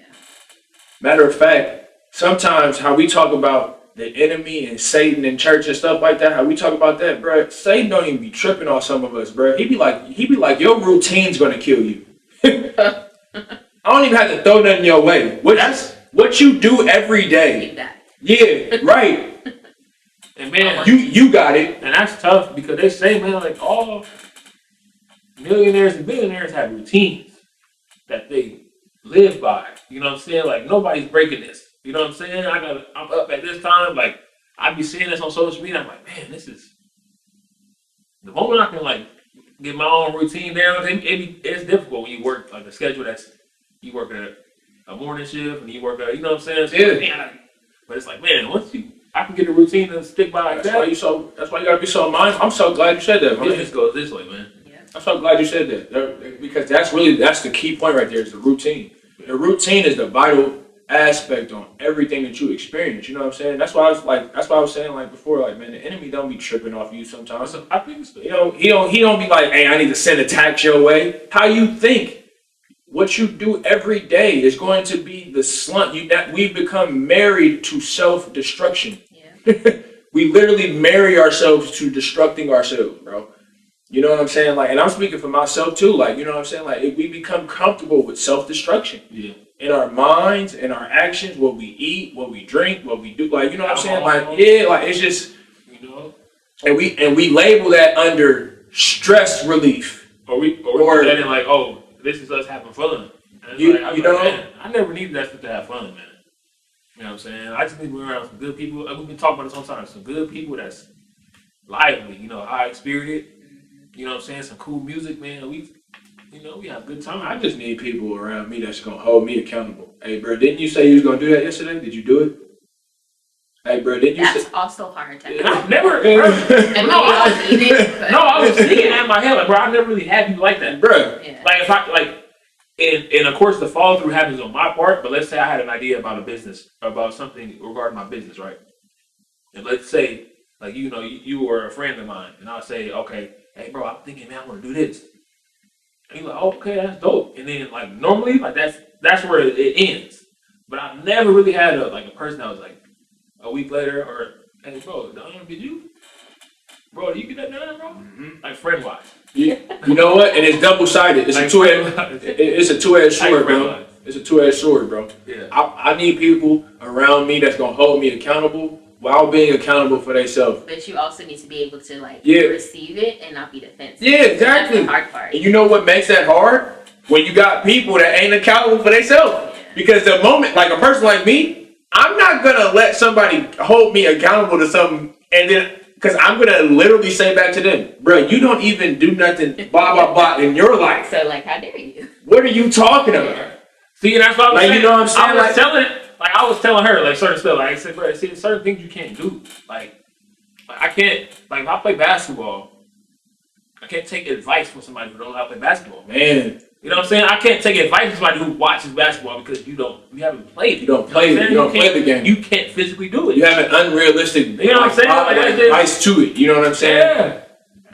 Matter of fact, sometimes how we talk about the enemy and Satan in church and stuff like that, how we talk about that, bro, Satan don't even be tripping on some of us, bro. He be like, your routine's gonna kill you. I don't even have to throw nothing your way. What you do every day. Keep that. Yeah, right. And man, You got it. and that's tough because they say, man, like all millionaires and billionaires have routines that they live by. You know what I'm saying? Like nobody's breaking this. You know what I'm saying? I'm up at this time. Like I be seeing this on social media. I'm like, man, this is the moment I can like get my own routine down. It's difficult when you work like a schedule you work a morning shift and you work you know what I'm saying? So, Yeah. man, but it's like, man, I can get a routine and stick by like That's that. why you gotta be so mindful. I'm so glad you said that, man. Business goes this way, man. Yeah. I'm so glad you said that. Because that's the key point right there is the routine. The routine is the vital aspect on everything that you experience. You know what I'm saying? That's why I was saying like before, like, man, the enemy don't be tripping off you sometimes. I think it's He don't be like, hey, I need to send attacks your way. How you think what you do every day is going to be the slunt. We've become married to self-destruction. Yeah. We literally marry ourselves to destructing ourselves, bro. You know what I'm saying? Like, and I'm speaking for myself too. Like, you know what I'm saying? Like, if we become comfortable with self-destruction yeah. in our minds, in our actions, what we eat, what we drink, what we do. Like, you know what I'm saying? Like, yeah, like it's just, and we label that under stress relief. Or we put that in like, oh, this is us having fun. And man, I never needed that stuff to have fun, man. You know what I'm saying? I just need to be around some good people. We've been talking about this sometimes. Some good people that's lively, high spirited. You know what I'm saying? Some cool music, man. We have good time. I just need people around me that's gonna hold me accountable. Hey, bro, didn't you say you was gonna do that yesterday? Did you do it? Hey, bro, didn't you That's say? also hard to I've never. And maybe I'll need it, but I was thinking that in my head, like, bro, I never really had people like that, Bro, yeah. Like, if I like, and of course, the follow through happens on my part. But let's say I had an idea about a business, about something regarding my business, right? And let's say, like, you were a friend of mine, and I'll say, okay, hey, bro, I'm thinking, man, I want to do this. And you're like, oh, okay, that's dope. And then, like, normally, like, that's where it ends. But I've never really had a person that was like, a week later, or, hey, bro, did you get that done, bro? Mm-hmm. Like, friend-wise. you know what? And it's double-sided. It's Like, a two-edged. It's a two-edged sword, bro. friend-wise. It's a two-edged sword, bro. Yeah. I need people around me that's gonna hold me accountable while being accountable for themselves. But you also need to be able to like Yeah. receive it and not be defensive. Yeah, exactly. That's the hard part. And you know what makes that hard? When you got people that ain't accountable for themselves. Yeah. Because the moment, like a person like me, I'm not gonna let somebody hold me accountable to something, and then because I'm gonna literally say back to them, bro, you don't even do nothing, blah blah blah, in your life. So like, how dare you? What are you talking about? See, that's what I was Like, saying. you know what I'm saying? I was telling her like certain stuff. Like I said, bro, see, certain things you can't do. Like I can't. Like if I play basketball, I can't take advice from somebody who don't know how to play basketball. Man. You know what I'm saying? I can't take advice from somebody who watches basketball because you haven't played it. You don't play it. You don't play the game. You can't physically do it. You have an unrealistic You know what I'm saying? Like, advice to it. You know what I'm saying?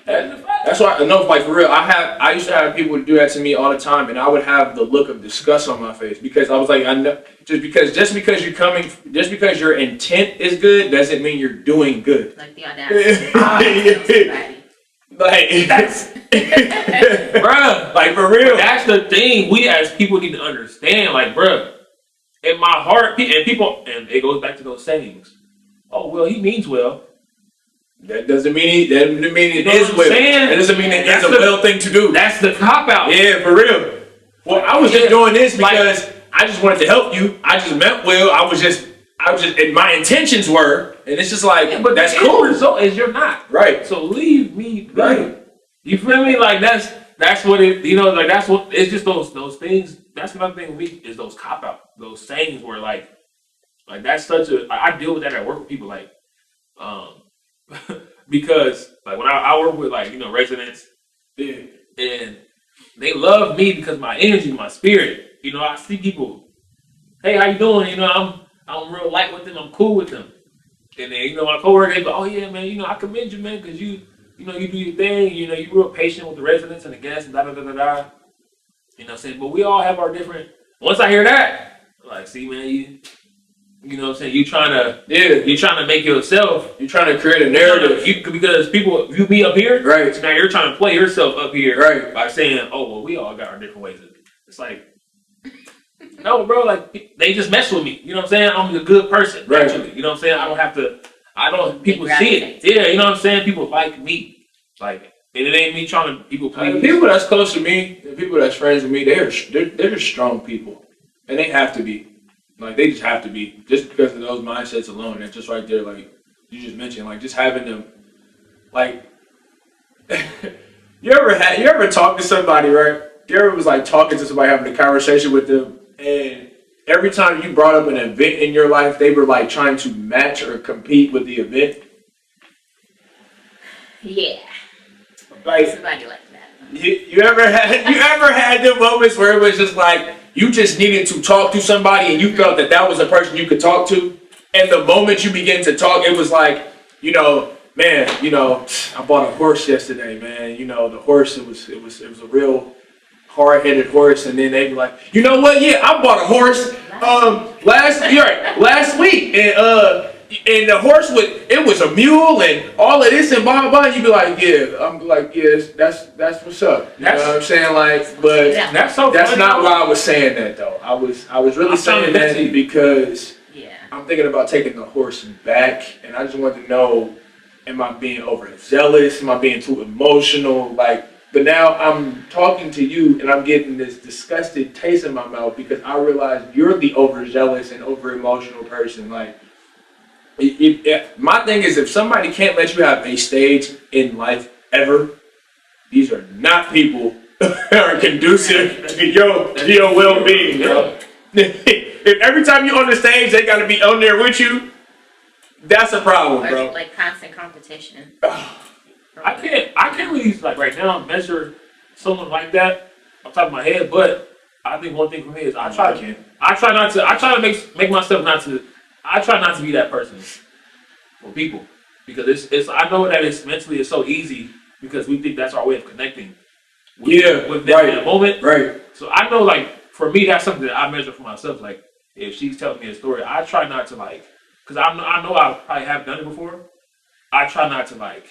Yeah. That's why, no, like for real, I used to have people do that to me all the time, and I would have the look of disgust on my face because I was like, I know, just because your intent is good doesn't mean you're doing good. Like the audacity. Like that's, bruh, like for real. That's the thing we as people need to understand. Like, bruh, in my heart, and it goes back to those sayings. Oh well, he means well. That doesn't mean it is well. That doesn't mean it's a well thing to do. That's the cop out. Yeah, for real. Well, I was just doing this because I just wanted to help you. I just meant well. I was just, and my intentions were, and it's just like, but that's the cool. end result is you're not. Right. So leave me be. Right. You feel me? Like that's what it. You know, like that's what it's just those things. That's another thing with me is those cop out, those sayings where like that's such a. I deal with that at work with people like, because like when I work with like residents, and they love me because my energy, my spirit. You know, I see people, hey, how you doing? You know, I'm real light with them. I'm cool with them. And then my coworker, they go, oh yeah, man. I commend you, man, because you do your thing. You're real patient with the residents and the guests and da da da da da. You know what I'm saying? But we all have our different. Once I hear that, like, see, man, you know what I'm saying? You're trying to make yourself. You're trying to create a narrative. Because people view me up here. Right. So now you're trying to play yourself up here. Right. By saying, oh, well, we all got our different ways of it. It's like, no, bro, like, they just mess with me. You know what I'm saying? I'm a good person. Right. Actually. You know what I'm saying? People see it. Yeah, you know what I'm saying? People like me. Like, and it ain't me trying to people please. The people that's close to me, the people that's friends with me, they're just strong people. And they have to be. Like, they just have to be. Just because of those mindsets alone. It's just right there, like, you just mentioned, like, just having them, like, you ever talk to somebody, right? You ever was, like, talking to somebody, having a conversation with them, and every time you brought up an event in your life, they were, like, trying to match or compete with the event? Yeah. Like, Somebody like that. You ever had the moments where it was just like, you just needed to talk to somebody and you felt that was a person you could talk to, and the moment you begin to talk, it was like, man, I bought a horse yesterday, man. The horse, it was a real hard-headed horse, and then they be like, you know what? Yeah, I bought a horse last week, and the horse it was a mule and all of this and blah blah blah. And you be like, yeah, I'm like, yes, that's what's up. You know what I'm saying? Like, but that's not why I was saying that though. I was really saying that because I'm thinking about taking the horse back, and I just wanted to know, am I being overzealous? Am I being too emotional? Like, but now I'm talking to you and I'm getting this disgusted taste in my mouth because I realize you're the overzealous and over emotional person. Like, my thing is, if somebody can't let you have a stage in life ever, these are not people that are conducive to your well-being, bro. If every time you're on the stage, they got to be on there with you, that's a problem, bro. Like constant competition. I can't really, like, right now measure someone like that on top of my head, but I think one thing for me is I try to make myself I try not to be that person for people, because I know that it's mentally so easy because we think that's our way of connecting with them in the moment. Right. So I know, like, for me, that's something that I measure for myself. Like, if she's telling me a story, I try not to, like, because I know I probably have done it before. I try not to, like,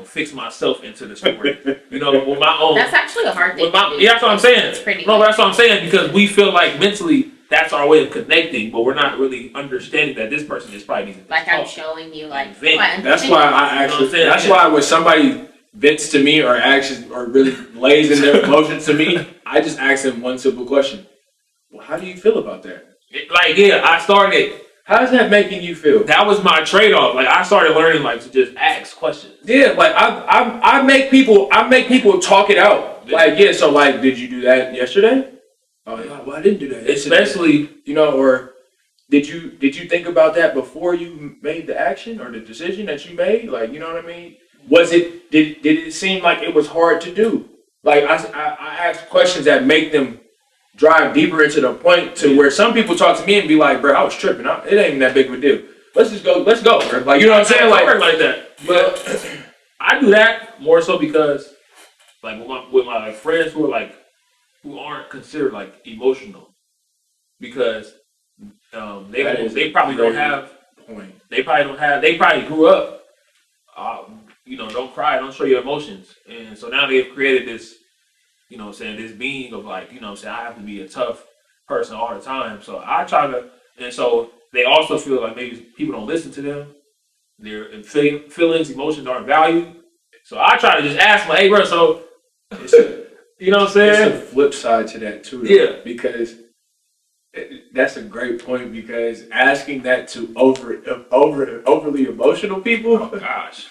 fix myself into the story. With my own. That's actually a hard thing to do. Yeah, that's what I'm saying. It's pretty that's what I'm saying, because we feel like mentally that's our way of connecting, but we're not really understanding that this person is probably needs to like I'm showing you, like, that's why when somebody vents to me or really lays in their emotions to me, I just ask them one simple question: well, how do you feel about that? I started. How's that making you feel? That was my trade-off. Like, I started learning, like, to just ask questions. Yeah, like I make people talk it out. Like, yeah, so, like, did you do that yesterday? Oh, yeah, well, I didn't do that. Especially, you know, or did you think about that before you made the action or the decision that you made? Like, you know what I mean? Did it seem like it was hard to do? Like, I ask questions that make them drive deeper into the point to where some people talk to me and be like, bro, I was tripping. It ain't even that big of a deal. Let's go, bro. Like, you know what I'm saying? Like that. But I do that more so because, like, with my friends who aren't considered like emotional, because they probably don't have. They probably grew up. Don't cry, don't show your emotions, and so now they've created this. This being of like, I have to be a tough person all the time. So I try to, and so they also feel like maybe people don't listen to them. Their feelings, emotions aren't valued. So I try to just ask them, hey, bro, so, you know what I'm saying? It's a flip side to that too. Though, yeah. Because that's a great point, because asking that to overly emotional people, oh gosh,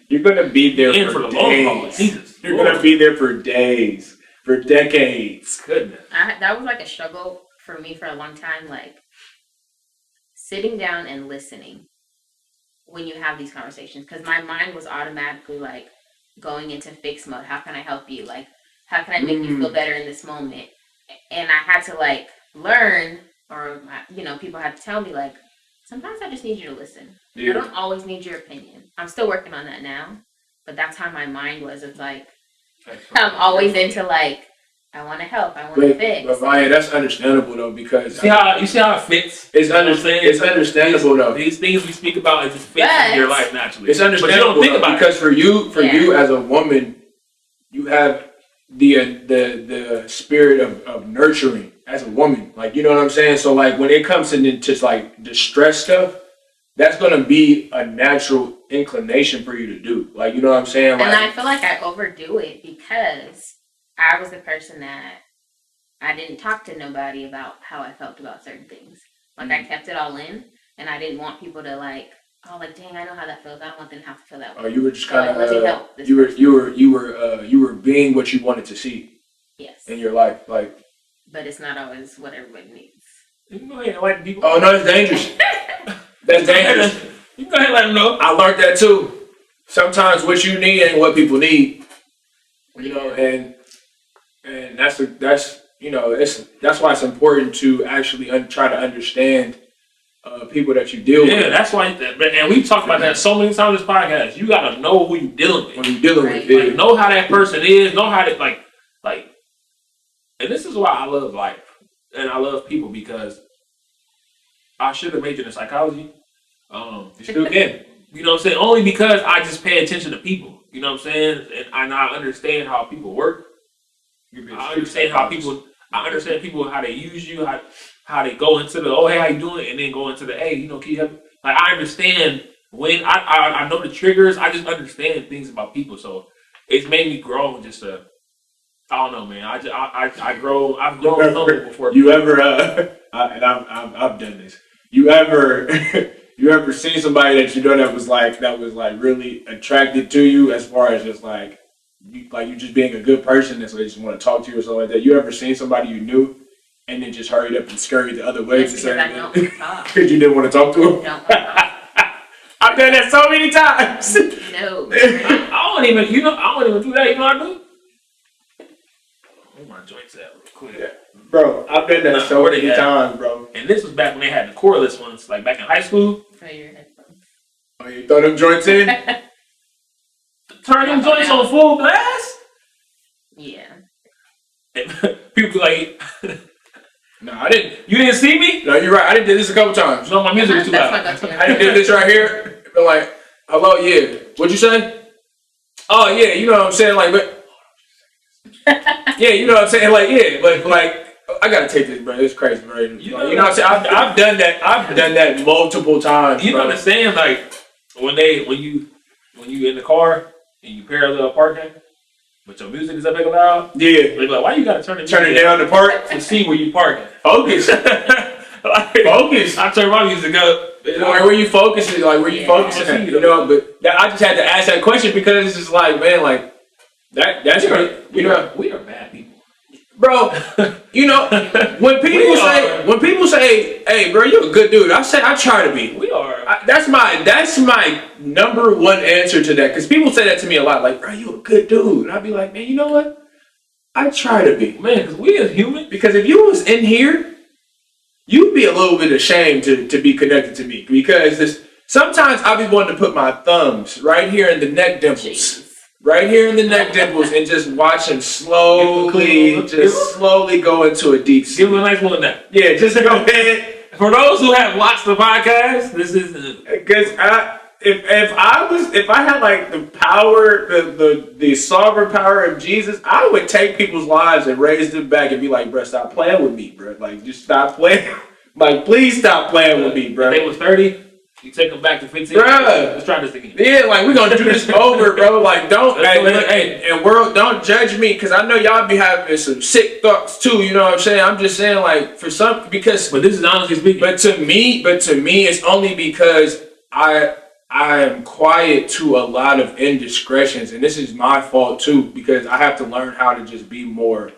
you're gonna be there for the days. long haul. Jesus, you're gonna be there for days, for decades. Goodness, that was like a struggle for me for a long time. Like sitting down and listening when you have these conversations, because my mind was automatically like going into fix mode. How can I help you? Like, how can I make you feel better in this moment? And I had to like learn, or people had to tell me like, sometimes I just need you to listen. Yeah. I don't always need your opinion. I'm still working on that now, but that's how my mind was. It's like I'm always into like, I want to help, I want to fix. But Ryan, that's understandable though, because you see how it fits. It's understandable though. These things we speak about, it just fits in your life naturally. It's understandable, but you don't think about because for you as a woman, you have the spirit of nurturing as a woman. Like, you know what I'm saying? So like when it comes to just like the stress stuff, that's gonna be a natural inclination for you to do. Like, you know what I'm saying? Like, and I feel like I overdo it because I was the person that I didn't talk to nobody about how I felt about certain things. Like I kept it all in, and I didn't want people to like, oh, like, dang, I know how that feels. I don't want them to have to feel that way. Oh, you were just kind of you were being what you wanted to see. Yes. In your life, like. But it's not always what everybody needs. You can go ahead and let people. Oh no, it's dangerous. That's dangerous. You can go ahead and let them know. I learned that too. Sometimes what you need ain't what people need. You know, and that's why it's important to actually try to understand people that you deal with. Yeah, that's why. And we've talked about that so many times in this podcast. You gotta know who you're dealing with. When you're dealing with, like, know how that person is. Know how to like. And this is why I love life and I love people, because I should have majored in psychology. You still can. You know what I'm saying? Only because I just pay attention to people. You know what I'm saying? And I understand how people work. I understand people, how they use you, how they go into the, oh, hey, how you doing? And then go into the, hey, can you help me? Like, I understand when I know the triggers. I just understand things about people. So it's made me grow just to, I don't know, man. I've grown before. You ever, and I've done this. You ever seen somebody that you know that was like really attracted to you, as far as just like you just being a good person, and so they just want to talk to you or something like that? You ever seen somebody you knew and then just hurried up and scurried the other way because you didn't want to talk to them? I've done that so many times. No, I don't even do that. You know what I do? My joints out real quick. Yeah. Bro, I've been there so many times, bro. And this was back when they had the cordless ones, like back in high school. Oh, you throw them joints in? Turn them joints on full blast? Yeah. People like, no, I didn't. You didn't see me? No, you're right. I did this a couple times. No, my music was too loud. I did this right here. Been like, hello, yeah. What'd you say? Oh, yeah, you know what I'm saying? Like, but. Yeah, you know what I'm saying? Like, yeah, but like, I gotta take this, bro. It's crazy, bro. You know what I'm saying? I've done that. I've done that multiple times. You understand? Like, when you in the car and you parallel parking, but your music is up big loud. Yeah. They be like, why you gotta turn it down to park to see where you parking? Focus. Focus. I turn my music up. Where you focusing? Like, where you focusing at? You know, but I just had to ask that question because it's just like, man, like. That's we are bad people. bro. You know, when people say, "Hey, bro, you're a good dude," I try to be. We are. That's my number one answer to that, because people say that to me a lot, like, "Bro, you a good dude," and I'd be like, "Man, you know what? I try to be, man, because we as human. Because if you was in here, you'd be a little bit ashamed to be connected to me, because sometimes I be wanting to put my thumbs right here in the neck dimples." Jeez. Right here in the neck dimples, and just watch him slowly go into a deep sleep. Give him a nice one now. Yeah, just go ahead. For those who have watched the podcast, this is because if I had like the power, the sovereign power of Jesus, I would take people's lives and raise them back and be like, bro, stop playing with me, bro. Like, just stop playing. Like, please stop playing with me, bro. If they was 30. You take them back to 15. Bruh. Let's try this again. Yeah, like, we're gonna do this over, bro. Like, and world, don't judge me, because I know y'all be having some sick thoughts too. You know what I'm saying? I'm just saying, like, for some, but this is honestly speaking. But to me, it's only because I am quiet to a lot of indiscretions, and this is my fault too, because I have to learn how to just be more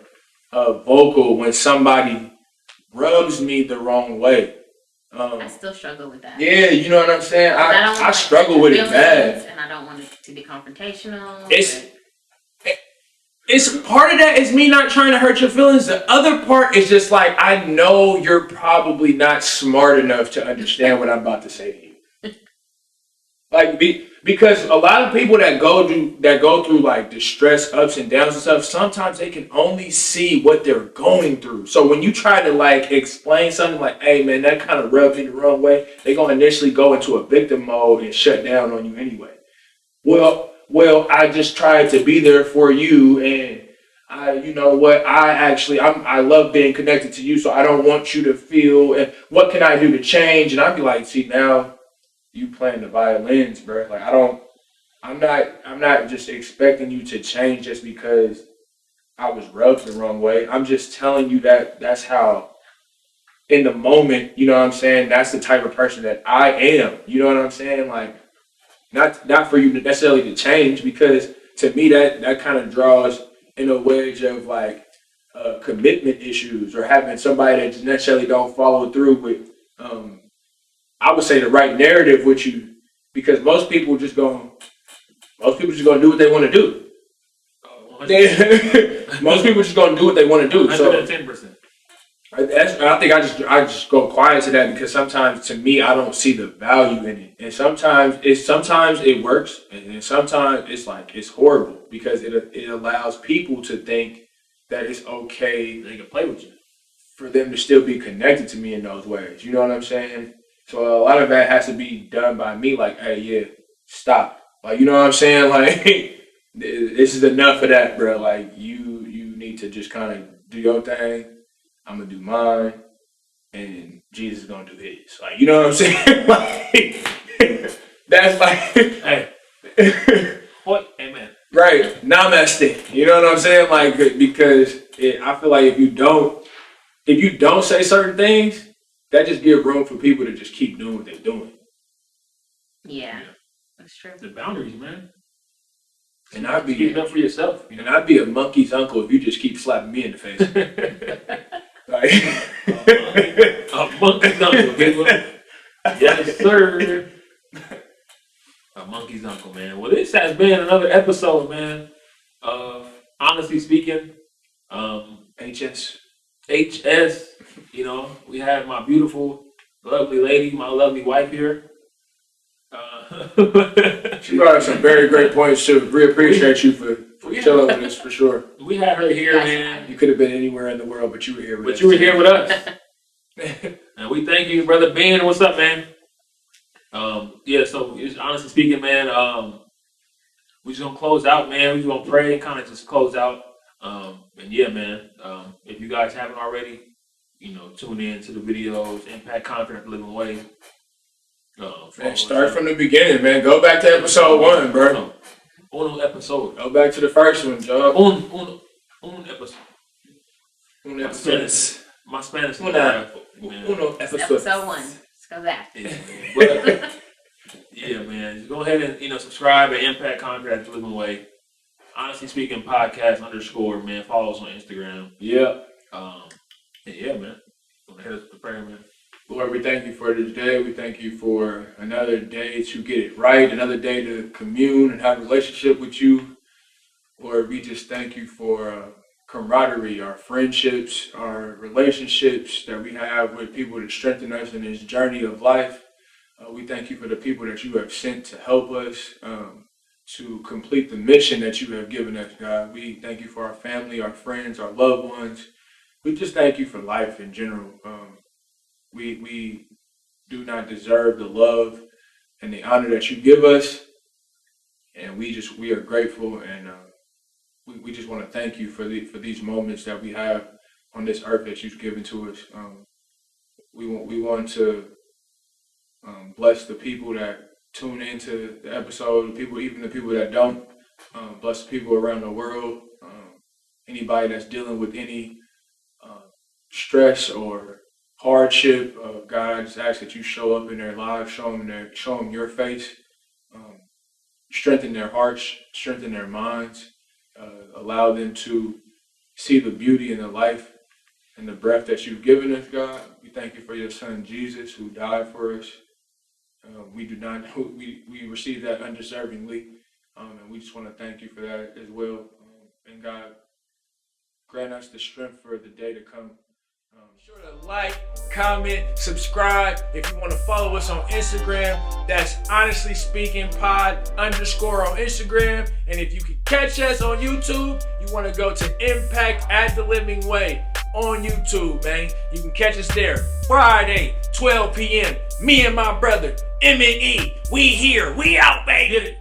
vocal when somebody rubs me the wrong way. I still struggle with that. Yeah, you know what I'm saying? I struggle with it bad. And I don't want it to be confrontational. It's part of that is me not trying to hurt your feelings. The other part is just like, I know you're probably not smart enough to understand what I'm about to say to you. Like, because a lot of people that go through like distress, ups and downs and stuff, sometimes they can only see what they're going through. So when you try to like explain something like, "Hey man, that kind of rubs me the wrong way," they're gonna initially go into a victim mode and shut down on you anyway. Well, I just tried to be there for you, and you know what? I love being connected to you, so I don't want you to feel. And what can I do to change? And I'd be like, see, now you playing the violins, bro. Like, I'm not just expecting you to change just because I was rubbed the wrong way. I'm just telling you that that's how, in the moment, you know what I'm saying? That's the type of person that I am. You know what I'm saying? Like, not for you to necessarily to change, because to me that kind of draws in a wedge of like commitment issues, or having somebody that just necessarily don't follow through with I would say the right narrative with you, because most people just gonna do what they want to do. Most people just gonna do what they want to do. So 110%. I think I just go quiet to that, because sometimes to me I don't see the value in it, and sometimes it works, and sometimes it's horrible, because it allows people to think that it's okay, they can play with you, for them to still be connected to me in those ways. You know what I'm saying? So a lot of that has to be done by me. Like, hey, yeah, stop. Like, you know what I'm saying? Like, this is enough of that, bro. Like, you need to just kind of do your thing. I'm gonna do mine, and Jesus is gonna do his. Like, you know what I'm saying? Like, that's like, hey, what? Amen. Right, namaste. You know what I'm saying? Like, because I feel like if you don't say certain things, that just gives room for people to just keep doing what they're doing. Yeah, that's true. The boundaries, man. And I'd be keeping up for yourself. You know? And I'd be a monkey's uncle if you just keep slapping me in the face. Like, a monkey's uncle. Yes, sir. A monkey's uncle, man. Well, this has been another episode, man, of Honestly Speaking. HS. You know, we have my beautiful, lovely lady, my lovely wife here. She brought up some very great points too. We appreciate you for chilling with us, for sure. We had her here, man. You could have been anywhere in the world, but you were here with us. But you were here with us. And we thank you, Brother Ben. What's up, man? Yeah, so Honestly Speaking, man, we're just gonna close out, man. We're just gonna pray and kind of just close out. And yeah, man, if you guys haven't already, you know, tune in to the videos, Impact Concord Living Way. Man, start from the beginning, man. Go back to episode 1, bro. Uno episode. Go back to the first one, Joe. Un episode. Un episode. My Spanish. Uno episode. Episode 1. Let's go back. Yeah, man. Just go ahead and, you know, subscribe at Impact Concord Living Way. Honestly Speaking Podcast _ man. Follow us on Instagram. Yeah. And yeah, man. Want to hit us with the prayer, man? Lord, we thank you for this day. We thank you for another day to get it right, another day to commune and have a relationship with you. Lord, we just thank you for camaraderie, our friendships, our relationships that we have with people to strengthen us in this journey of life. We thank you for the people that you have sent to help us to complete the mission that you have given us, God. We thank you for our family, our friends, our loved ones. We just thank you for life in general. We do not deserve the love and the honor that you give us, and we are grateful, and we just want to thank you for these moments that we have on this earth that you've given to us. We want to bless the people that tune into the episode, even the people that don't. Bless the people around the world. Anybody that's dealing with any stress or hardship, God, I just ask that you show up in their lives, show them your face, strengthen their hearts, strengthen their minds, allow them to see the beauty in the life and the breath that you've given us, God. We thank you for your son, Jesus, who died for us. We received that undeservingly, and we just want to thank you for that as well. And God, grant us the strength for the day to come. Be sure to like, comment, subscribe. If you want to follow us on Instagram, that's Honestly Speaking Pod _ on Instagram. And if you can catch us on YouTube, you want to go to Impact at the Living Way on YouTube, man. You can catch us there Friday, 12 p.m. Me and my brother, M&E. We here. We out, baby. Get it.